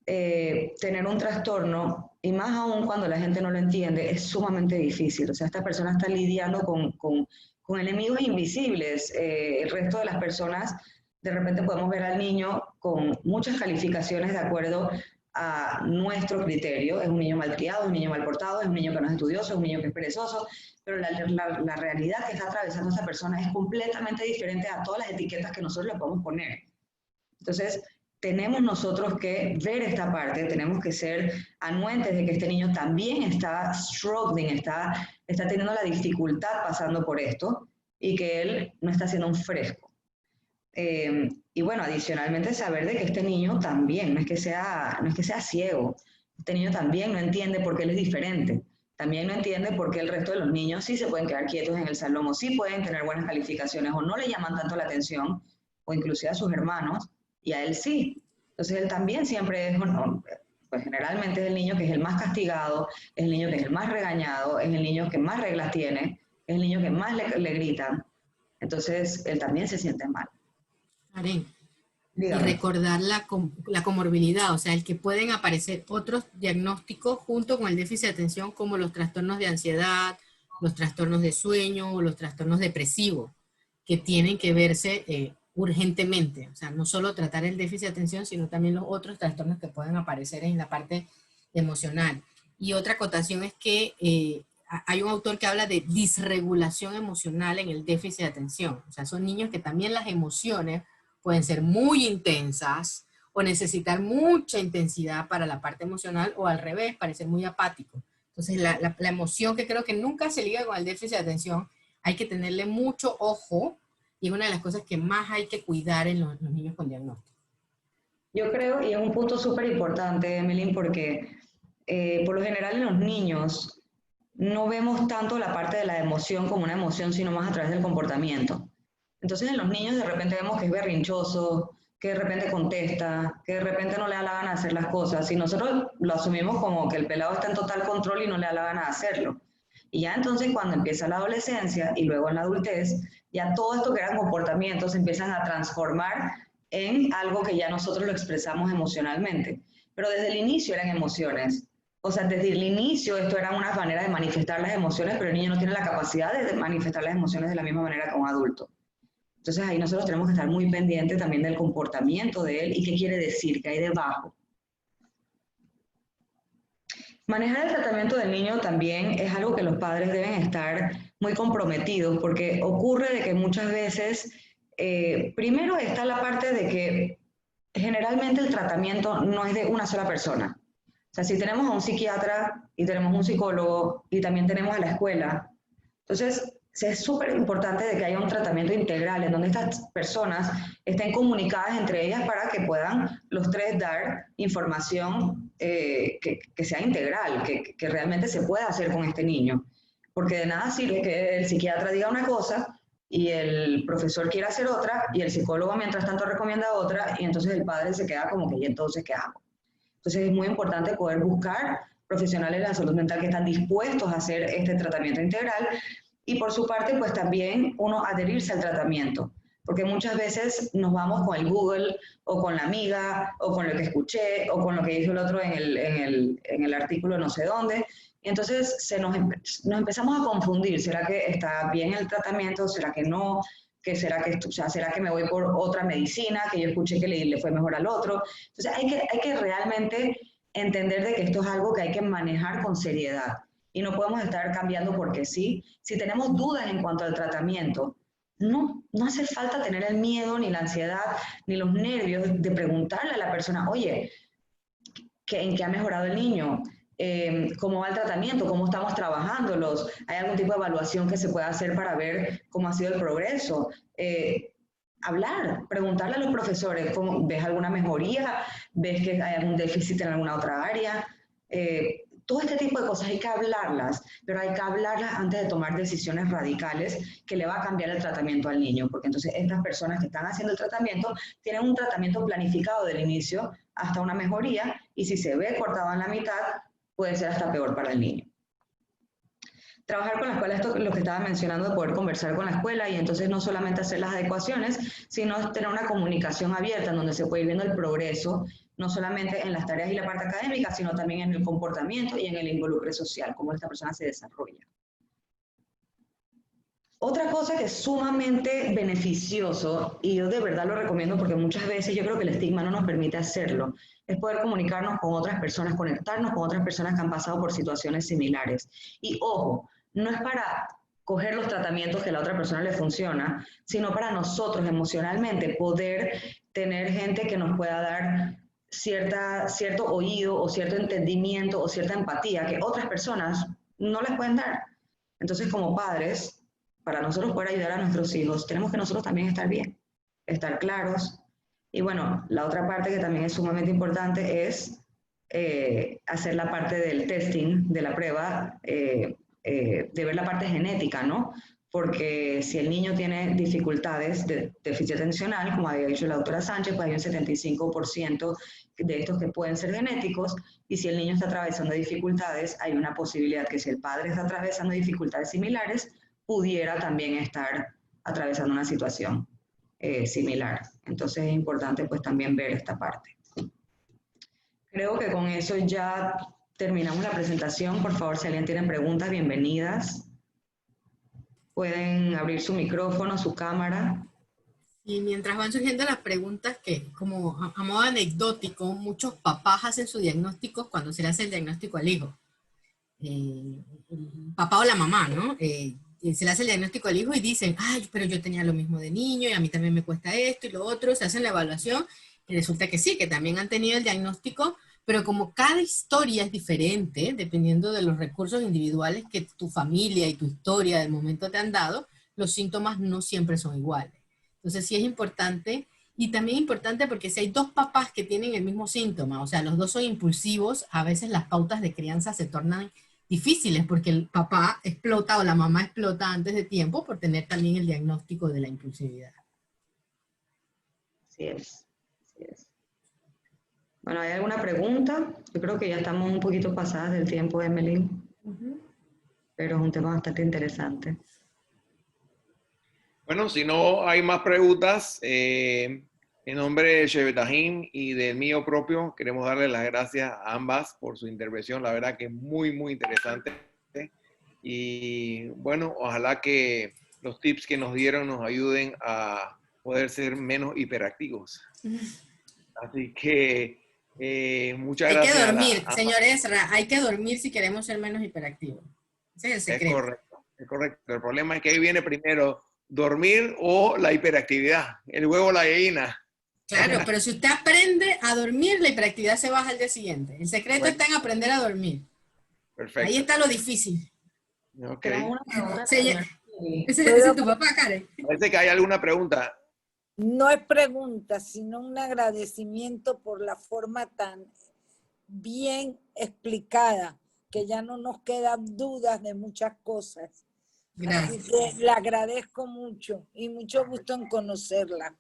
tener un trastorno, y más aún cuando la gente no lo entiende, es sumamente difícil. O sea, esta persona está lidiando con enemigos invisibles. El resto de las personas, de repente podemos ver al niño con muchas calificaciones de acuerdo a nuestro criterio. Es un niño mal criado, es un niño mal portado, es un niño que no es estudioso, es un niño que es perezoso, pero la realidad que está atravesando esta persona es completamente diferente a todas las etiquetas que nosotros le podemos poner. Entonces, tenemos nosotros que ver esta parte, tenemos que ser anuentes de que este niño también está struggling, está teniendo la dificultad pasando por esto y que él no está siendo un fresco. Y bueno, adicionalmente saber de que este niño también, no es que sea ciego, este niño también no entiende por qué él es diferente, también no entiende por qué el resto de los niños sí se pueden quedar quietos en el salón o sí pueden tener buenas calificaciones o no le llaman tanto la atención, o inclusive a sus hermanos, y a él sí. Entonces él también siempre es, bueno, pues generalmente es el niño que es el más castigado, es el niño que es el más regañado, es el niño que más reglas tiene, es el niño que más le gritan. Entonces él también se siente mal. Karen, y recordar la comorbilidad, o sea, el que pueden aparecer otros diagnósticos junto con el déficit de atención, como los trastornos de ansiedad, los trastornos de sueño o los trastornos depresivos, que tienen que verse urgentemente. O sea, no solo tratar el déficit de atención, sino también los otros trastornos que pueden aparecer en la parte emocional. Y otra acotación es que hay un autor que habla de disregulación emocional en el déficit de atención. O sea, son niños que también las emociones pueden ser muy intensas o necesitar mucha intensidad para la parte emocional, o al revés, parecer muy apático. Entonces, la emoción, que creo que nunca se liga con el déficit de atención, hay que tenerle mucho ojo, y es una de las cosas que más hay que cuidar en los niños con diagnóstico. Yo creo, y es un punto súper importante, Emeline, porque por lo general en los niños no vemos tanto la parte de la emoción como una emoción, sino más a través del comportamiento. Entonces en los niños de repente vemos que es berrinchoso, que de repente contesta, que de repente no le da la gana de hacer las cosas, y nosotros lo asumimos como que el pelado está en total control y no le da la gana de hacerlo. Y ya entonces cuando empieza la adolescencia y luego en la adultez, ya todo esto que eran comportamientos se empiezan a transformar en algo que ya nosotros lo expresamos emocionalmente. Pero desde el inicio eran emociones. O sea, desde el inicio esto era una manera de manifestar las emociones, pero el niño no tiene la capacidad de manifestar las emociones de la misma manera que un adulto. Entonces ahí nosotros tenemos que estar muy pendientes también del comportamiento de él y qué quiere decir, qué hay debajo. Manejar el tratamiento del niño también es algo que los padres deben estar muy comprometidos, porque ocurre de que muchas veces, primero está la parte de que generalmente el tratamiento no es de una sola persona. O sea, si tenemos a un psiquiatra y tenemos un psicólogo y también tenemos a la escuela, entonces es súper importante de que haya un tratamiento integral en donde estas personas estén comunicadas entre ellas para que puedan los tres dar información que sea integral, que realmente se pueda hacer con este niño. Porque de nada sirve que el psiquiatra diga una cosa y el profesor quiera hacer otra y el psicólogo mientras tanto recomienda otra, y entonces el padre se queda como que, ¿y entonces qué hago? Entonces es muy importante poder buscar profesionales de la salud mental que están dispuestos a hacer este tratamiento integral, y por su parte pues también uno adherirse al tratamiento, porque muchas veces nos vamos con el Google o con la amiga o con lo que escuché o con lo que dijo el otro en el artículo no sé dónde, y entonces nos empezamos a confundir. ¿Será que está bien el tratamiento? ¿Será que no? ¿Será que me voy por otra medicina que yo escuché que le fue mejor al otro? Entonces hay que realmente entender de que esto es algo que hay que manejar con seriedad y no podemos estar cambiando porque sí. Si tenemos dudas en cuanto al tratamiento, no hace falta tener el miedo, ni la ansiedad, ni los nervios de preguntarle a la persona, oye, ¿en qué ha mejorado el niño? ¿Cómo va el tratamiento? ¿Cómo estamos trabajándolos? ¿Hay algún tipo de evaluación que se pueda hacer para ver cómo ha sido el progreso? Hablar, preguntarle a los profesores, ¿ves alguna mejoría? ¿Ves que hay algún déficit en alguna otra área? Todo este tipo de cosas hay que hablarlas, pero hay que hablarlas antes de tomar decisiones radicales que le va a cambiar el tratamiento al niño, porque entonces estas personas que están haciendo el tratamiento tienen un tratamiento planificado del inicio hasta una mejoría, y si se ve cortado en la mitad, puede ser hasta peor para el niño. Trabajar con la escuela, esto es lo que estaba mencionando, de poder conversar con la escuela, y entonces no solamente hacer las adecuaciones, sino tener una comunicación abierta en donde se puede ir viendo el progreso, no solamente en las tareas y la parte académica, sino también en el comportamiento y en el involucre social, cómo esta persona se desarrolla. Otra cosa que es sumamente beneficioso, y yo de verdad lo recomiendo porque muchas veces yo creo que el estigma no nos permite hacerlo, es poder comunicarnos con otras personas, conectarnos con otras personas que han pasado por situaciones similares. Y ojo, no es para coger los tratamientos que a la otra persona le funciona, sino para nosotros emocionalmente poder tener gente que nos pueda dar cierto oído o cierto entendimiento o cierta empatía que otras personas no les pueden dar. Entonces, como padres, para nosotros poder ayudar a nuestros hijos, tenemos que nosotros también estar bien, estar claros. Y bueno, la otra parte que también es sumamente importante es hacer la parte del testing, de la prueba, de ver la parte genética, ¿no? Porque si el niño tiene dificultades de déficit atencional, como había dicho la doctora Sánchez, pues hay un 75% de estos que pueden ser genéticos, y si el niño está atravesando dificultades, hay una posibilidad que si el padre está atravesando dificultades similares, pudiera también estar atravesando una situación similar. Entonces es importante pues también ver esta parte. Creo que con eso ya terminamos la presentación. Por favor, si alguien tiene preguntas, bienvenidas. Pueden abrir su micrófono, su cámara. Y mientras van surgiendo las preguntas, que como a modo anecdótico, muchos papás hacen sus diagnósticos cuando se le hace el diagnóstico al hijo. El papá o la mamá, ¿no? Se le hace el diagnóstico al hijo y dicen, ay, pero yo tenía lo mismo de niño y a mí también me cuesta esto y lo otro. Se hacen la evaluación y resulta que sí, que también han tenido el diagnóstico, pero como cada historia es diferente, dependiendo de los recursos individuales que tu familia y tu historia del momento te han dado, los síntomas no siempre son iguales. Entonces sí es importante, y también importante porque si hay dos papás que tienen el mismo síntoma, o sea, los dos son impulsivos, a veces las pautas de crianza se tornan difíciles porque el papá explota o la mamá explota antes de tiempo por tener también el diagnóstico de la impulsividad. Así es, así es. Bueno, ¿hay alguna pregunta? Yo creo que ya estamos un poquito pasadas del tiempo, Emily, pero es un tema bastante interesante. Bueno, si no hay más preguntas, en nombre de Shebetahim y del mío propio, queremos darle las gracias a ambas por su intervención. La verdad que es muy, muy interesante. Y bueno, ojalá que los tips que nos dieron nos ayuden a poder ser menos hiperactivos. Así que muchas gracias. Hay que dormir, señor Ezra, hay que dormir si queremos ser menos hiperactivos. Ese es el secreto. Es correcto, es correcto. El problema es que ahí viene primero dormir o la hiperactividad, el huevo o la gallina. Claro, pero si usted aprende a dormir, la hiperactividad se baja al día siguiente. El secreto está en aprender a dormir. Perfecto. Ahí está lo difícil. Ok. Ese es tu papá, Karen. Parece que hay alguna pregunta. No es pregunta, sino un agradecimiento por la forma tan bien explicada, que ya no nos quedan dudas de muchas cosas. Gracias. Así que le agradezco mucho y mucho gusto en conocerla.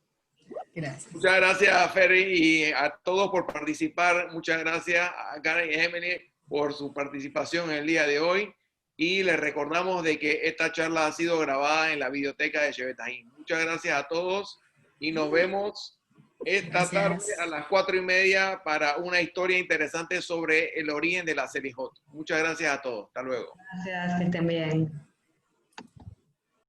Gracias. Muchas gracias, Ferry, y a todos por participar. Muchas gracias a Karen y Emily por su participación en el día de hoy. Y les recordamos de que esta charla ha sido grabada en la biblioteca de Shebetahim. Muchas gracias a todos y nos vemos esta tarde a las 4:30 para una historia interesante sobre el origen de la Selihot. Muchas gracias a todos. Hasta luego. Gracias, que estén bien.